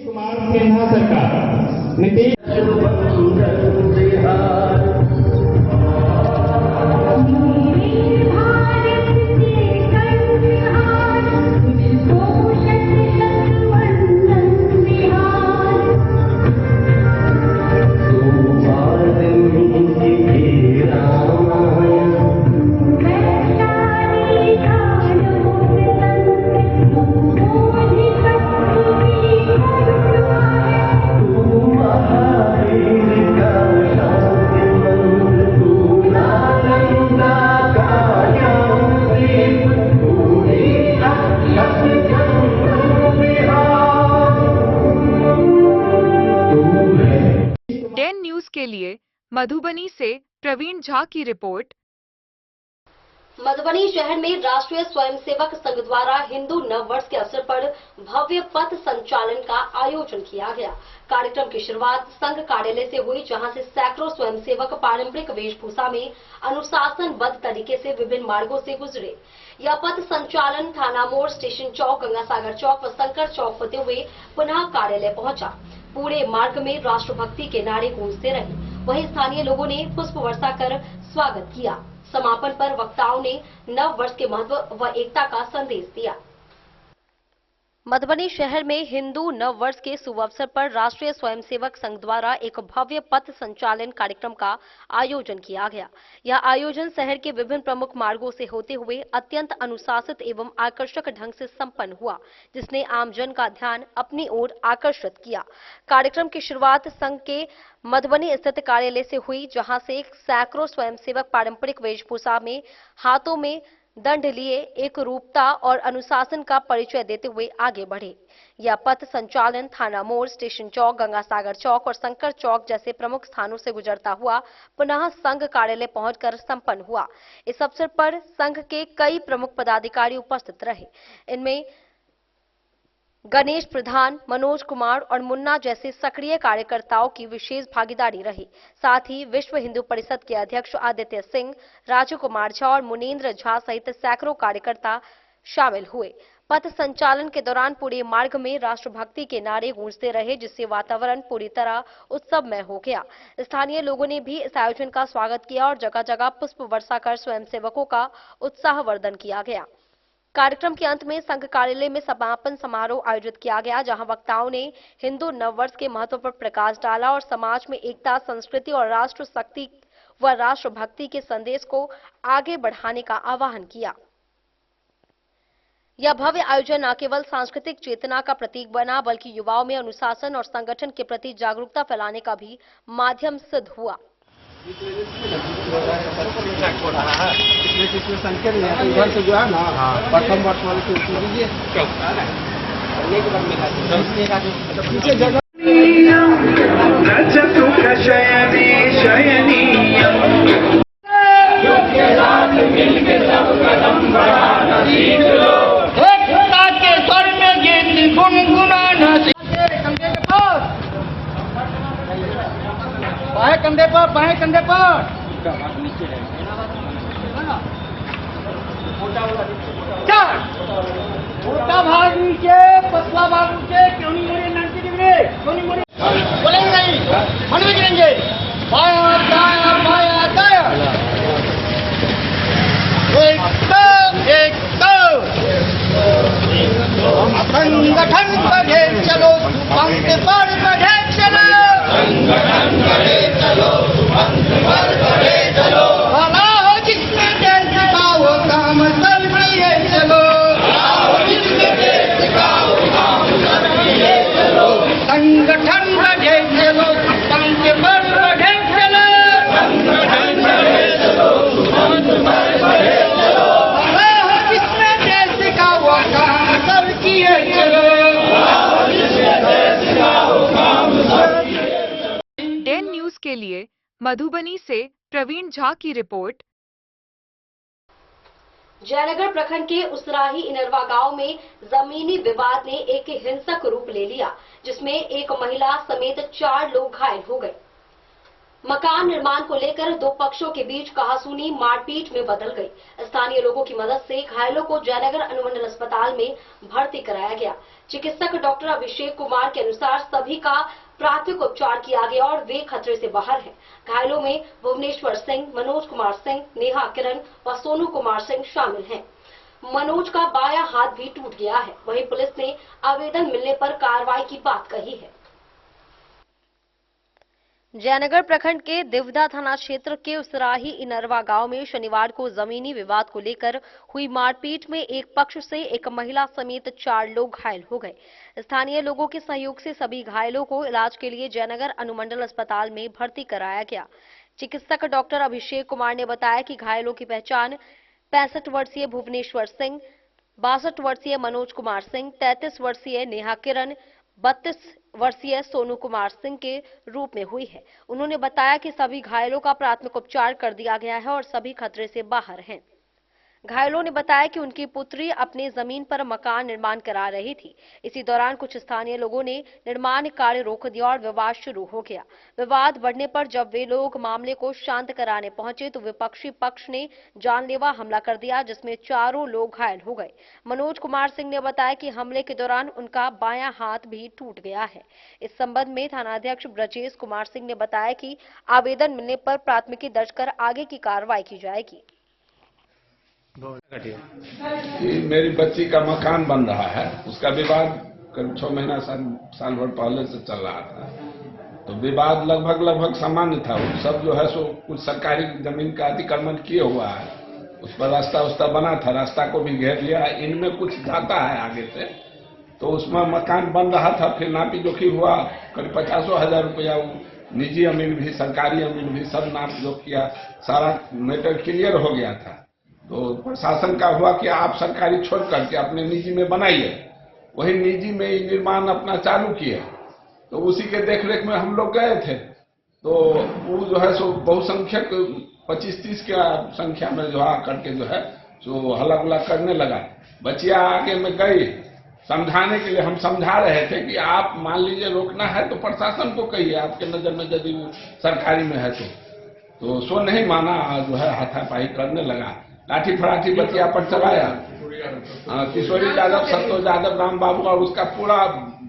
डेन न्यूज के लिए मधुबनी से प्रवीण झा की रिपोर्ट। मधुबनी शहर में राष्ट्रीय स्वयंसेवक संघ द्वारा हिंदू नववर्ष के अवसर पर भव्य पथ संचालन का आयोजन किया गया। कार्यक्रम की शुरुआत संघ कार्यालय से हुई, जहां से सैकड़ों स्वयंसेवक पारंपरिक वेशभूषा में अनुशासनबद्ध तरीके से विभिन्न मार्गों से गुजरे। यह पथ संचालन थाना मोड़, स्टेशन चौक, गंगासागर चौक व शंकर चौक होते हुए पुनः कार्यालय पहुंचा। पूरे मार्ग में राष्ट्रभक्ति के नारे गूंजते रहे। वहीं स्थानीय लोगों ने पुष्प वर्षा कर स्वागत किया। समापन पर वक्ताओं ने नव वर्ष के महत्व व एकता का संदेश दिया। मधुबनी शहर में हिंदू नव वर्ष के शुभ अवसर पर राष्ट्रीय स्वयंसेवक संघ द्वारा एक भव्य पथ संचालन कार्यक्रम का आयोजन किया गया। यह आयोजन शहर के विभिन्न प्रमुख मार्गों से होते हुए अत्यंत अनुशासित एवं आकर्षक ढंग से संपन्न हुआ, जिसने आमजन का ध्यान अपनी ओर आकर्षित किया। कार्यक्रम की शुरुआत संघ के मधुबनी स्थित कार्यालय से हुई, जहां से सैकड़ों स्वयंसेवक पारंपरिक वेशभूषा में हाथों में दंड लिए एक रूपता और अनुशासन का परिचय देते हुए आगे बढ़े। यह पथ संचालन थाना मोड़, स्टेशन चौक, गंगासागर चौक और शंकर चौक जैसे प्रमुख स्थानों से गुजरता हुआ पुनः संघ कार्यालय पहुंचकर संपन्न हुआ। इस अवसर पर संघ के कई प्रमुख पदाधिकारी उपस्थित रहे। इनमें गणेश प्रधान, मनोज कुमार और मुन्ना जैसे सक्रिय कार्यकर्ताओं की विशेष भागीदारी रही। साथ ही विश्व हिंदू परिषद के अध्यक्ष आदित्य सिंह, राजू कुमार झा और मुनीन्द्र झा सहित सैकड़ों कार्यकर्ता शामिल हुए। पथ संचालन के दौरान पूरे मार्ग में राष्ट्रभक्ति के नारे गूंजते रहे, जिससे वातावरण पूरी तरह उत्सवमय हो गया। स्थानीय लोगों ने भी इस आयोजन का स्वागत किया और जगह जगह पुष्प वर्षा कर स्वयंसेवकों का उत्साहवर्धन किया गया। कार्यक्रम के अंत में संघ कार्यालय में समापन समारोह आयोजित किया गया, जहां वक्ताओं ने हिंदू नववर्ष के महत्व पर प्रकाश डाला और समाज में एकता, संस्कृति और राष्ट्र शक्ति व राष्ट्रभक्ति के संदेश को आगे बढ़ाने का आह्वान किया। यह भव्य आयोजन न केवल सांस्कृतिक चेतना का प्रतीक बना, बल्कि युवाओं में अनुशासन और संगठन के प्रति जागरूकता फैलाने का भी माध्यम सिद्ध हुआ। संख्या नहीं है, इधर से जो है ना प्रथम वर्ष वाले से लीजिए बाएं कंधे पर, बाएं कंधे पर छोटा भाग नीचे, पतला भाग नीचे, क्यों नहीं मोड़े, 90 डिग्री, क्यों नहीं मोड़े, बोलेंगे नहीं, मन में गिरेंगे, बाया दाया बाया दाया, एक दो, संगठन बढ़े चलो, पंख पर बढ़े चलो, संगठन बढ़े चलो, पंख पर बढ़े चलो, भला हो जिसमें देश का वो काम कर लिए चलो, भला हो जिसमें देश का वो काम कर लिए चलो, संगठन बढ़े चलो, पंख पर बढ़े चलो, संगठन बढ़े चलो, पंख पर बढ़े चलो, भला हो जिसमें देश का वो काम कर किए चलो, भला हो जिसमें देश का वो काम कर किए चलो। डेन न्यूज के लिए मधुबनी से प्रवीण झा की रिपोर्ट। जयनगर प्रखंड के उसराही इनरवा गांव में जमीनी विवाद ने एक हिंसक रूप ले लिया, जिसमें एक महिला समेत 4 लोग घायल हो गए। मकान निर्माण को लेकर दो पक्षों के बीच कहासुनी मारपीट में बदल गई। स्थानीय लोगों की मदद से घायलों को जयनगर अनुमंडल अस्पताल में भर्ती कराया गया। चिकित्सक डॉक्टर अभिषेक कुमार के अनुसार सभी का प्राथमिक उपचार किया गया और वे खतरे से बाहर हैं। घायलों में भुवनेश्वर सिंह, मनोज कुमार सिंह, नेहा किरण व सोनू कुमार सिंह शामिल हैं। मनोज का बायां हाथ भी टूट गया है। वहीं पुलिस ने आवेदन मिलने पर कार्रवाई की बात कही है। जयनगर प्रखंड के दिवदा थाना क्षेत्र के उसराही इनरवा गांव में शनिवार को जमीनी विवाद को लेकर हुई मारपीट में एक पक्ष से एक महिला समेत 4 लोग घायल हो गए। स्थानीय लोगों के सहयोग से सभी घायलों को इलाज के लिए जयनगर अनुमंडल अस्पताल में भर्ती कराया गया। चिकित्सक डॉक्टर अभिषेक कुमार ने बताया कि घायलों की पहचान 65 वर्षीय भुवनेश्वर सिंह, 62 वर्षीय मनोज कुमार सिंह, 33 वर्षीय नेहा किरण, 32 वर्षीय सोनू कुमार सिंह के रूप में हुई है। उन्होंने बताया कि सभी घायलों का प्राथमिक उपचार कर दिया गया है और सभी खतरे से बाहर हैं। घायलों ने बताया कि उनकी पुत्री अपनी जमीन पर मकान निर्माण करा रही थी। इसी दौरान कुछ स्थानीय लोगों ने निर्माण कार्य रोक दिया और विवाद शुरू हो गया। विवाद बढ़ने पर जब वे लोग मामले को शांत कराने पहुंचे तो विपक्षी पक्ष ने जानलेवा हमला कर दिया, जिसमें 4 लोग घायल हो गए। मनोज कुमार सिंह ने बताया कि हमले के दौरान उनका बायां हाथ भी टूट गया है। इस संबंध में थानाध्यक्ष ब्रजेश कुमार सिंह ने बताया कि आवेदन मिलने पर प्राथमिकी दर्ज कर आगे की कार्रवाई की जाएगी। मेरी बच्ची का मकान बन रहा है, उसका विवाद करीब 6 महीना साल भर पहले से चल रहा था। तो विवाद लगभग सामान्य था। वो सब जो है सो कुछ सरकारी जमीन का अतिक्रमण किए हुआ है, उस पर रास्ता बना था, रास्ता को भी घेर लिया। इनमें कुछ जाता है आगे से, तो उसमें मकान बन रहा था। फिर नापी जोखी हुआ, करीब 50,000 रुपया निजी अमीन भी, सरकारी अमीन भी, सब नाप जोख किया, सारा मैटर क्लियर हो गया था। तो प्रशासन का हुआ कि आप सरकारी छोड़ करके अपने निजी में बनाइए। वही निजी में ही निर्माण अपना चालू किए। तो उसी के देखरेख में हम लोग गए थे। तो वो जो है सो बहुसंख्यक 25-30 के संख्या में जो आकर के जो है सो हल्ला गुल्ला करने लगा। बच्चियां आगे में गई समझाने के लिए। हम समझा रहे थे कि आप मान लीजिए रोकना है तो प्रशासन को कहिए, आपके नजर में यदि सरकारी में है तो सो नहीं माना, जो है हाथापाई करने लगा। लाठी फड़ाठी बच्चिया पर चलाया। किशोरी यादव, संतोष यादव, राम बाबू और उसका पूरा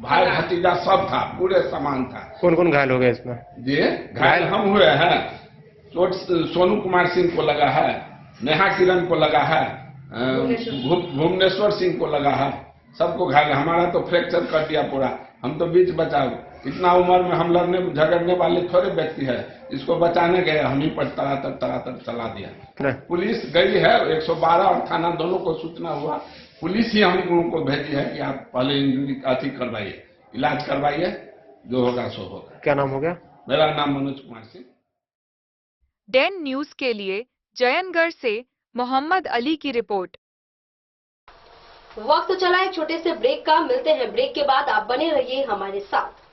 भाई भतीजा सब था, पूरे सामान था। कौन कौन घायल हो गए इसमें? जी घायल हम हुए हैं। चोट सोनू कुमार सिंह को लगा है, नेहा किरण को लगा है, भुवनेश्वर सिंह को लगा है, सबको घायल। हमारा तो फ्रैक्चर कर दिया पूरा। हम तो बीच बचाओ, इतना उम्र में हम लड़ने झगड़ने वाले थोड़े व्यक्ति है। इसको बचाने गए, हम ही पर तरातर चला दिया। पुलिस गई है, 112 और थाना दोनों को सूचना हुआ। पुलिस ही हम लोगों को भेजी है कि आप पहले इंजरी अति करवाइए, इलाज करवाइए, जो होगा सो होगा। क्या नाम हो गया? मेरा नाम मनोज कुमार सिंह। डेन न्यूज के लिए जयनगढ़ से मोहम्मद अली की रिपोर्ट। वक्त चला एक छोटे से ब्रेक का। मिलते हैं ब्रेक के बाद, आप बने रहिए हमारे साथ।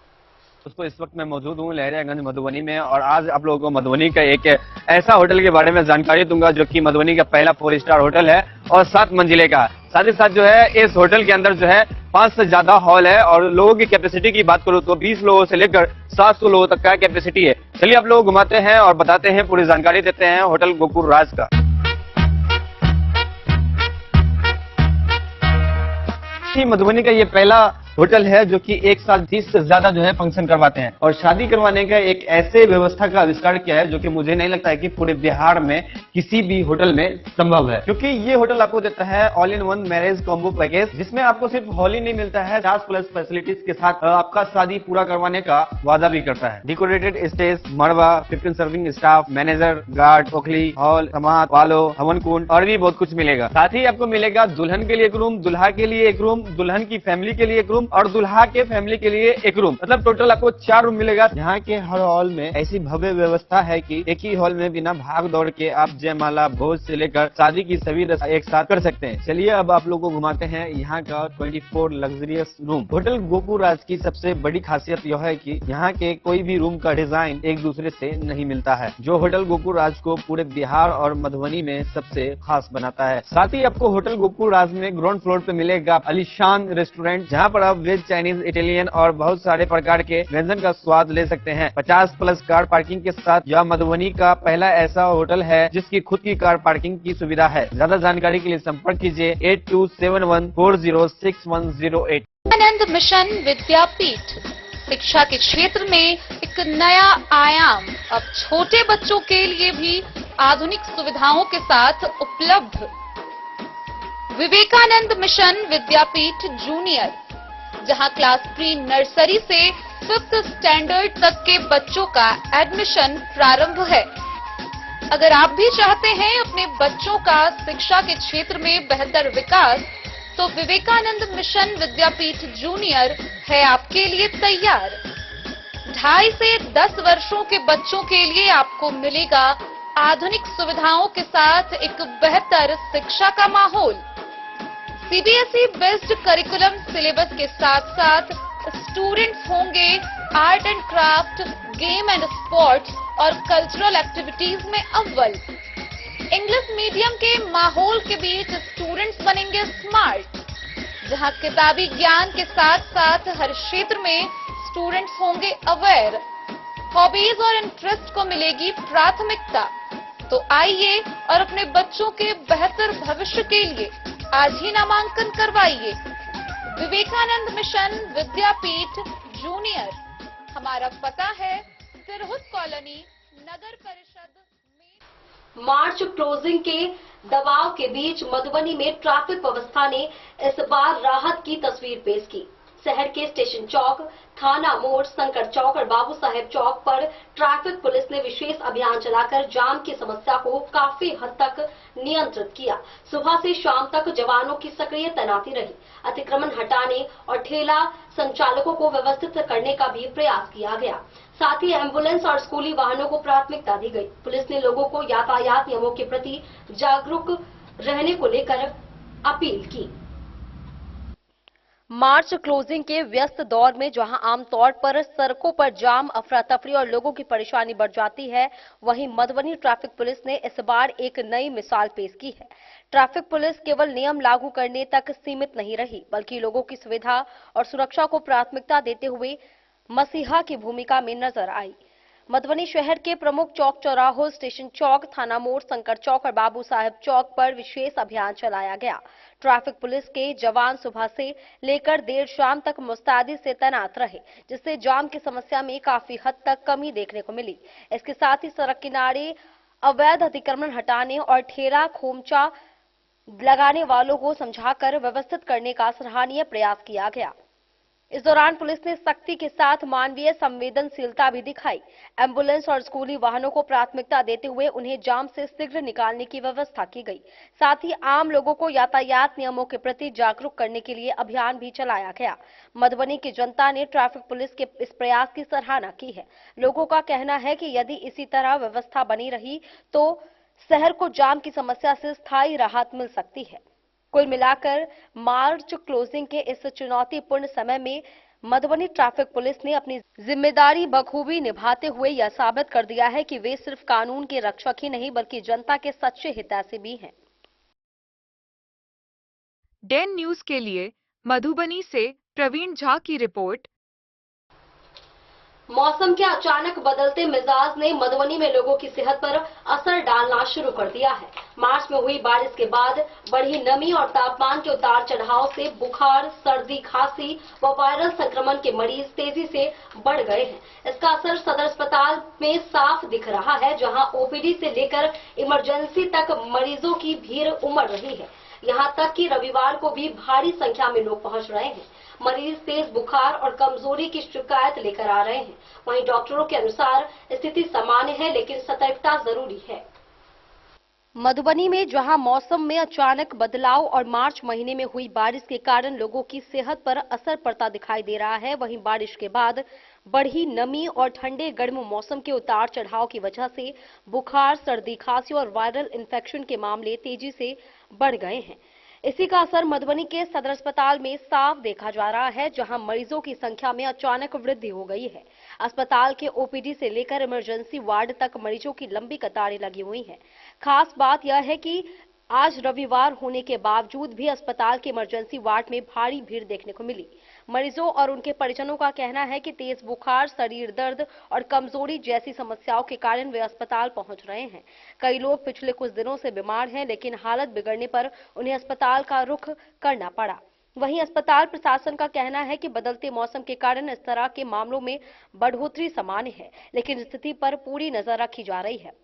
दोस्तों, इस वक्त मैं मौजूद हूँ लहरियागंज मधुबनी में और आज आप लोगों को मधुबनी का एक ऐसा होटल के बारे में जानकारी दूंगा जो कि मधुबनी का पहला 4 स्टार होटल है और 7 मंजिले का। साथ ही साथ जो है इस होटल के अंदर जो है 5 से ज्यादा हॉल है और लोगों की कैपेसिटी की बात करूँ तो 20 लोगों से लेकर 700 लोगों तक का कैपेसिटी है। चलिए आप लोग घुमाते हैं और बताते हैं, पूरी जानकारी देते हैं होटल गोकुल राज का। मधुबनी का ये पहला होटल है जो कि एक साथ 30 से ज्यादा जो है फंक्शन करवाते हैं और शादी करवाने का एक ऐसे व्यवस्था का आविष्कार किया है जो कि मुझे नहीं लगता है कि पूरे बिहार में किसी भी होटल में संभव है, क्योंकि ये होटल आपको देता है all in one marriage combo package, जिसमें आपको सिर्फ हॉल ही नहीं मिलता है, 50+ फैसिलिटीज के साथ आपका शादी पूरा करवाने का वादा भी करता है। डेकोरेटेड स्टेज, मड़वा, 15 सर्विंग स्टाफ, मैनेजर, गार्ड, ओखली, हॉल, समाज, वालो, हवन कुंड और भी बहुत कुछ मिलेगा। साथ ही आपको मिलेगा दुल्हन के लिए एक रूम, दुल्हा के लिए एक रूम, दुल्हन की फैमिली के लिए एक रूम रूम और दुल्हा के फैमिली के लिए एक रूम, मतलब टोटल आपको 4 रूम मिलेगा। यहाँ के हर हॉल में ऐसी भव्य व्यवस्था है कि एक ही हॉल में बिना भाग दौड़ के आप जयमाला, भोज से लेकर शादी की सभी रस्म एक साथ कर सकते हैं। चलिए अब आप लोगों को घुमाते हैं यहाँ का 24 लग्जरियस रूम। होटल गोकुल राज की सबसे बड़ी खासियत यह है कि यहाँ के कोई भी रूम का डिजाइन एक दूसरे से नहीं मिलता है, जो होटल गोकुल राज को पूरे बिहार और मधुबनी में सबसे खास बनाता है। साथ ही आपको होटल गोकुल राज में ग्राउंड फ्लोर पे मिलेगा आलीशान रेस्टोरेंट, जहाँ पर आप वेज, चाइनीज, इटालियन और बहुत सारे प्रकार के व्यंजन का स्वाद ले सकते हैं। 50+ कार पार्किंग के साथ यह मधुबनी का पहला ऐसा होटल है जिसकी खुद की कार पार्किंग की सुविधा है। ज्यादा जानकारी के लिए संपर्क कीजिए 8271406108। विवेकानंद मिशन विद्यापीठ शिक्षा के क्षेत्र में एक नया आयाम अब छोटे बच्चों के लिए भी आधुनिक सुविधाओं के साथ उपलब्ध। विवेकानंद मिशन विद्यापीठ जूनियर, जहां क्लास प्री नर्सरी से 5th स्टैंडर्ड तक के बच्चों का एडमिशन प्रारंभ है। अगर आप भी चाहते हैं अपने बच्चों का शिक्षा के क्षेत्र में बेहतर विकास, तो विवेकानंद मिशन विद्यापीठ जूनियर है आपके लिए तैयार। 2.5 से 10 वर्षों के बच्चों के लिए आपको मिलेगा आधुनिक सुविधाओं के साथ एक बेहतर शिक्षा का माहौल। सीबीएसई बेस्ड करिकुलम सिलेबस के साथ साथ स्टूडेंट्स होंगे art and craft, game and sports और कल्चरल एक्टिविटीज में अव्वल। इंग्लिश मीडियम के माहौल के बीच स्टूडेंट्स बनेंगे स्मार्ट, जहां किताबी ज्ञान के साथ साथ हर क्षेत्र में स्टूडेंट्स होंगे अवेयर। हॉबीज और इंटरेस्ट को मिलेगी प्राथमिकता। तो आइए और अपने बच्चों के बेहतर भविष्य के लिए आज ही नामांकन करवाइए। विवेकानंद मिशन विद्यापीठ जूनियर, हमारा पता है सिरहुत कॉलोनी, नगर परिषद में। मार्च क्लोजिंग के दबाव के बीच मधुबनी में ट्रैफिक व्यवस्था ने इस बार राहत की तस्वीर पेश की। शहर के स्टेशन चौक, थाना मोड़, शंकर चौक और बाबू साहेब चौक पर ट्रैफिक पुलिस ने विशेष अभियान चलाकर जाम की समस्या को काफी हद तक नियंत्रित किया। सुबह से शाम तक जवानों की सक्रिय तैनाती रही। अतिक्रमण हटाने और ठेला संचालकों को व्यवस्थित करने का भी प्रयास किया गया। साथ ही एम्बुलेंस और स्कूली वाहनों को प्राथमिकता दी गई। पुलिस ने लोगों को यातायात नियमों के प्रति जागरूक रहने को लेकर अपील की। मार्च क्लोजिंग के व्यस्त दौर में जहां आमतौर पर सड़कों पर जाम, अफरा तफरी और लोगों की परेशानी बढ़ जाती है, वहीं मधुबनी ट्रैफिक पुलिस ने इस बार एक नई मिसाल पेश की है। ट्रैफिक पुलिस केवल नियम लागू करने तक सीमित नहीं रही, बल्कि लोगों की सुविधा और सुरक्षा को प्राथमिकता देते हुए मसीहा की भूमिका में नजर आई। मधुबनी शहर के प्रमुख चौक चौराहों, स्टेशन चौक, थाना मोड़, शंकर चौक और बाबू साहेब चौक पर विशेष अभियान चलाया गया। ट्रैफिक पुलिस के जवान सुबह से लेकर देर शाम तक मुस्तैदी से तैनात रहे, जिससे जाम की समस्या में काफी हद तक कमी देखने को मिली। इसके साथ ही सड़क किनारे अवैध अतिक्रमण हटाने और ठेला खोमचा लगाने वालों को समझाकर व्यवस्थित करने का सराहनीय प्रयास किया गया। इस दौरान पुलिस ने सख्ती के साथ मानवीय संवेदनशीलता भी दिखाई। एम्बुलेंस और स्कूली वाहनों को प्राथमिकता देते हुए उन्हें जाम से शीघ्र निकालने की व्यवस्था की गई। साथ ही आम लोगों को यातायात नियमों के प्रति जागरूक करने के लिए अभियान भी चलाया गया। मधुबनी की जनता ने ट्रैफिक पुलिस के इस प्रयास की सराहना की है। लोगों का कहना है कि यदि इसी तरह व्यवस्था बनी रही तो शहर को जाम की समस्या से स्थायी राहत मिल सकती है। कुल मिलाकर मार्च क्लोजिंग के इस चुनौतीपूर्ण समय में मधुबनी ट्रैफिक पुलिस ने अपनी जिम्मेदारी बखूबी निभाते हुए यह साबित कर दिया है कि वे सिर्फ कानून के रक्षक ही नहीं बल्कि जनता के सच्चे हितैषी भी हैं। डेन न्यूज के लिए मधुबनी से प्रवीण झा की रिपोर्ट। मौसम के अचानक बदलते मिजाज ने मधुबनी में लोगों की सेहत पर असर डालना शुरू कर दिया है। मार्च में हुई बारिश के बाद बढ़ी नमी और तापमान के उतार चढ़ाव से बुखार, सर्दी, खांसी व वायरल संक्रमण के मरीज तेजी से बढ़ गए हैं। इसका असर सदर अस्पताल में साफ दिख रहा है, जहां ओपीडी से लेकर इमरजेंसी तक मरीजों की भीड़ उमड़ रही है। यहां तक कि रविवार को भी भारी संख्या में लोग पहुंच रहे हैं। मरीज तेज बुखार और कमजोरी की शिकायत लेकर आ रहे हैं। वहीं डॉक्टरों के अनुसार स्थिति सामान्य है, लेकिन सतर्कता जरूरी है। मधुबनी में जहां मौसम में अचानक बदलाव और मार्च महीने में हुई बारिश के कारण लोगों की सेहत पर असर पड़ता दिखाई दे रहा है, वहीं बारिश के बाद बढ़ी नमी और ठंडे गर्म मौसम के उतार चढ़ाव की वजह से बुखार, सर्दी, खांसी और वायरल इन्फेक्शन के मामले तेजी से बढ़ गए हैं। इसी का असर मधुबनी के सदर अस्पताल में साफ देखा जा रहा है, जहां मरीजों की संख्या में अचानक वृद्धि हो गई है। अस्पताल के ओपीडी से लेकर इमरजेंसी वार्ड तक मरीजों की लंबी कतारें लगी हुई हैं। खास बात यह है कि आज रविवार होने के बावजूद भी अस्पताल के इमरजेंसी वार्ड में भारी भीड़ देखने को मिली। मरीजों और उनके परिजनों का कहना है कि तेज बुखार, शरीर दर्द और कमजोरी जैसी समस्याओं के कारण वे अस्पताल पहुंच रहे हैं। कई लोग पिछले कुछ दिनों से बीमार हैं, लेकिन हालत बिगड़ने पर उन्हें अस्पताल का रुख करना पड़ा। वहीं अस्पताल प्रशासन का कहना है कि बदलते मौसम के कारण इस तरह के मामलों में बढ़ोतरी सामान्य है, लेकिन स्थिति पर पूरी नजर रखी जा रही है।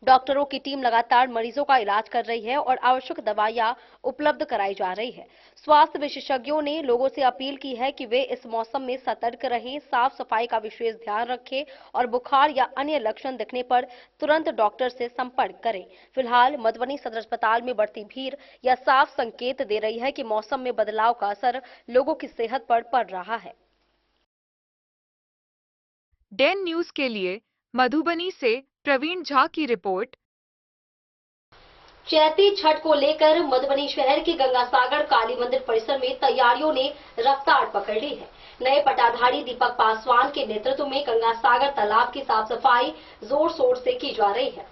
डॉक्टरों की टीम लगातार मरीजों का इलाज कर रही है और आवश्यक दवाइयां उपलब्ध कराई जा रही है। स्वास्थ्य विशेषज्ञों ने लोगों से अपील की है कि वे इस मौसम में सतर्क रहें, साफ सफाई का विशेष ध्यान रखें और बुखार या अन्य लक्षण दिखने पर तुरंत डॉक्टर से संपर्क करें। फिलहाल मधुबनी सदर अस्पताल में बढ़ती भीड़ यह साफ संकेत दे रही है कि मौसम में बदलाव का असर लोगों की सेहत पर पड़ रहा है। डेन न्यूज के लिए मधुबनी से प्रवीण झा की रिपोर्ट। चैती छठ को लेकर मधुबनी शहर के गंगासागर काली मंदिर परिसर में तैयारियों ने रफ्तार पकड़ ली है। नए पटाधारी दीपक पासवान के नेतृत्व में गंगासागर तालाब की साफ सफाई जोर शोर से की जा रही है,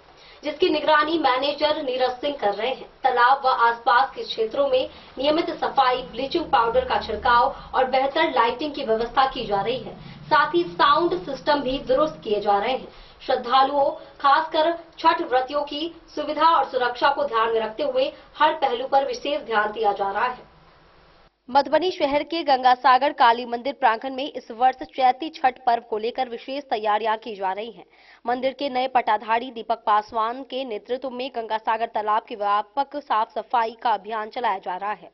जिसकी निगरानी मैनेजर नीरज सिंह कर रहे हैं। तालाब व आसपास के क्षेत्रों में नियमित सफाई, ब्लीचिंग पाउडर का छिड़काव और बेहतर लाइटिंग की व्यवस्था की जा रही है। साथ ही साउंड सिस्टम भी दुरुस्त किए जा रहे हैं। श्रद्धालुओं, खासकर छठ व्रतियों की सुविधा और सुरक्षा को ध्यान में रखते हुए हर पहलू पर विशेष ध्यान दिया जा रहा है। मधुबनी शहर के गंगासागर काली मंदिर प्रांगण में इस वर्ष चैती छठ पर्व को लेकर विशेष तैयारियां की जा रही हैं। मंदिर के नए पटाधारी दीपक पासवान के नेतृत्व में गंगासागर तालाब की व्यापक साफ सफाई का अभियान चलाया जा रहा है।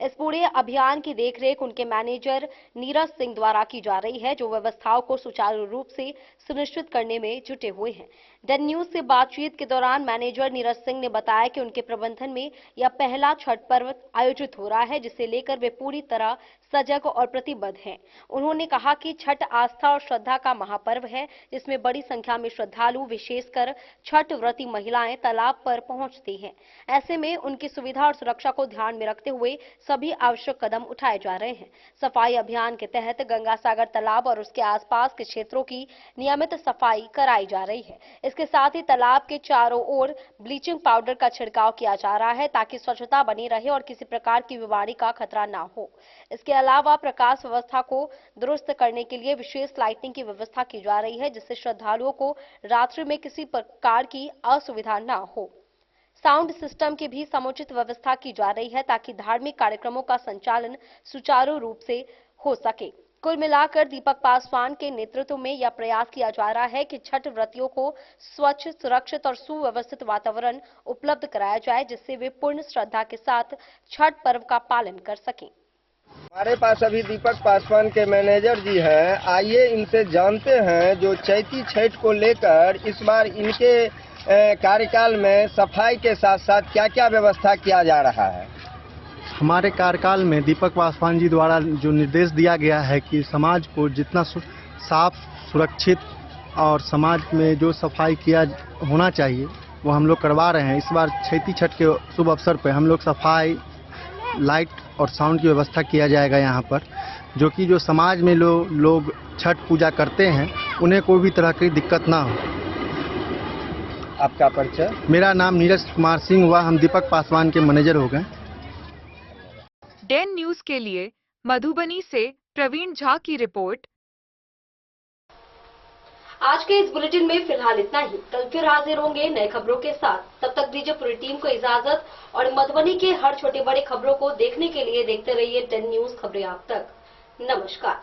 इस पूरे अभियान की देखरेख उनके मैनेजर नीरज सिंह द्वारा की जा रही है, जो व्यवस्थाओं को सुचारू रूप से सुनिश्चित करने में जुटे हुए हैं। डेन न्यूज से बातचीत के दौरान मैनेजर नीरज सिंह ने बताया कि उनके प्रबंधन में यह पहला छठ पर्व आयोजित हो रहा है, जिसे लेकर वे पूरी तरह सजग और प्रतिबद्ध हैं। उन्होंने कहा कि छठ आस्था और श्रद्धा का महापर्व है, जिसमें बड़ी संख्या में श्रद्धालु, विशेषकर छठ व्रती महिलाएं तालाब पर पहुंचती हैं। ऐसे में उनकी सुविधा और सुरक्षा को ध्यान में रखते हुए सभी आवश्यक कदम उठाए जा रहे हैं। सफाई अभियान के तहत गंगासागर तालाब और उसके आसपास के क्षेत्रों की नियमित सफाई कराई जा रही है। इसके साथ ही तालाब के चारों ओर ब्लीचिंग पाउडर का छिड़काव किया जा रहा है, ताकि स्वच्छता बनी रहे और किसी प्रकार की बीमारी का खतरा न हो। इसके अलावा प्रकाश व्यवस्था को दुरुस्त करने के लिए विशेष लाइटिंग की व्यवस्था की जा रही है, जिससे श्रद्धालुओं को रात्रि में किसी प्रकार की असुविधा न हो। साउंड सिस्टम की भी समुचित व्यवस्था की जा रही है, ताकि धार्मिक कार्यक्रमों का संचालन सुचारू रूप से हो सके। कुल मिलाकर दीपक पासवान के नेतृत्व में यह प्रयास किया जा रहा है कि छठ व्रतियों को स्वच्छ, सुरक्षित और सुव्यवस्थित वातावरण उपलब्ध कराया जाए, जिससे वे पूर्ण श्रद्धा के साथ छठ पर्व का पालन कर सकें। हमारे पास अभी दीपक पासवान के मैनेजर जी हैं। आइए इनसे जानते हैं जो चैती छठ को लेकर इस बार इनके कार्यकाल में सफाई के साथ साथ क्या क्या व्यवस्था किया जा रहा है। हमारे कार्यकाल में दीपक पासवान जी द्वारा जो निर्देश दिया गया है कि समाज को जितना साफ, सुरक्षित और समाज में जो सफाई किया होना चाहिए वो हम लोग करवा रहे हैं। इस बार चैती छठ के शुभ अवसर पर हम लोग सफाई, लाइट और साउंड की व्यवस्था किया जाएगा यहाँ पर, जो कि जो समाज में लोग छठ पूजा करते हैं उन्हें कोई भी तरह की दिक्कत ना हो। आपका परिचय? मेरा नाम नीरज कुमार सिंह हुआ, हम दीपक पासवान के मैनेजर हो गए। डेन न्यूज के लिए मधुबनी से प्रवीण झा की रिपोर्ट। आज के इस बुलेटिन में फिलहाल इतना ही। कल फिर हाजिर होंगे नए खबरों के साथ। तब तक दीजिए पूरी टीम को इजाजत और मधुबनी के हर छोटे बड़े खबरों को देखने के लिए देखते रहिए डेन न्यूज खबरें आप तक। नमस्कार।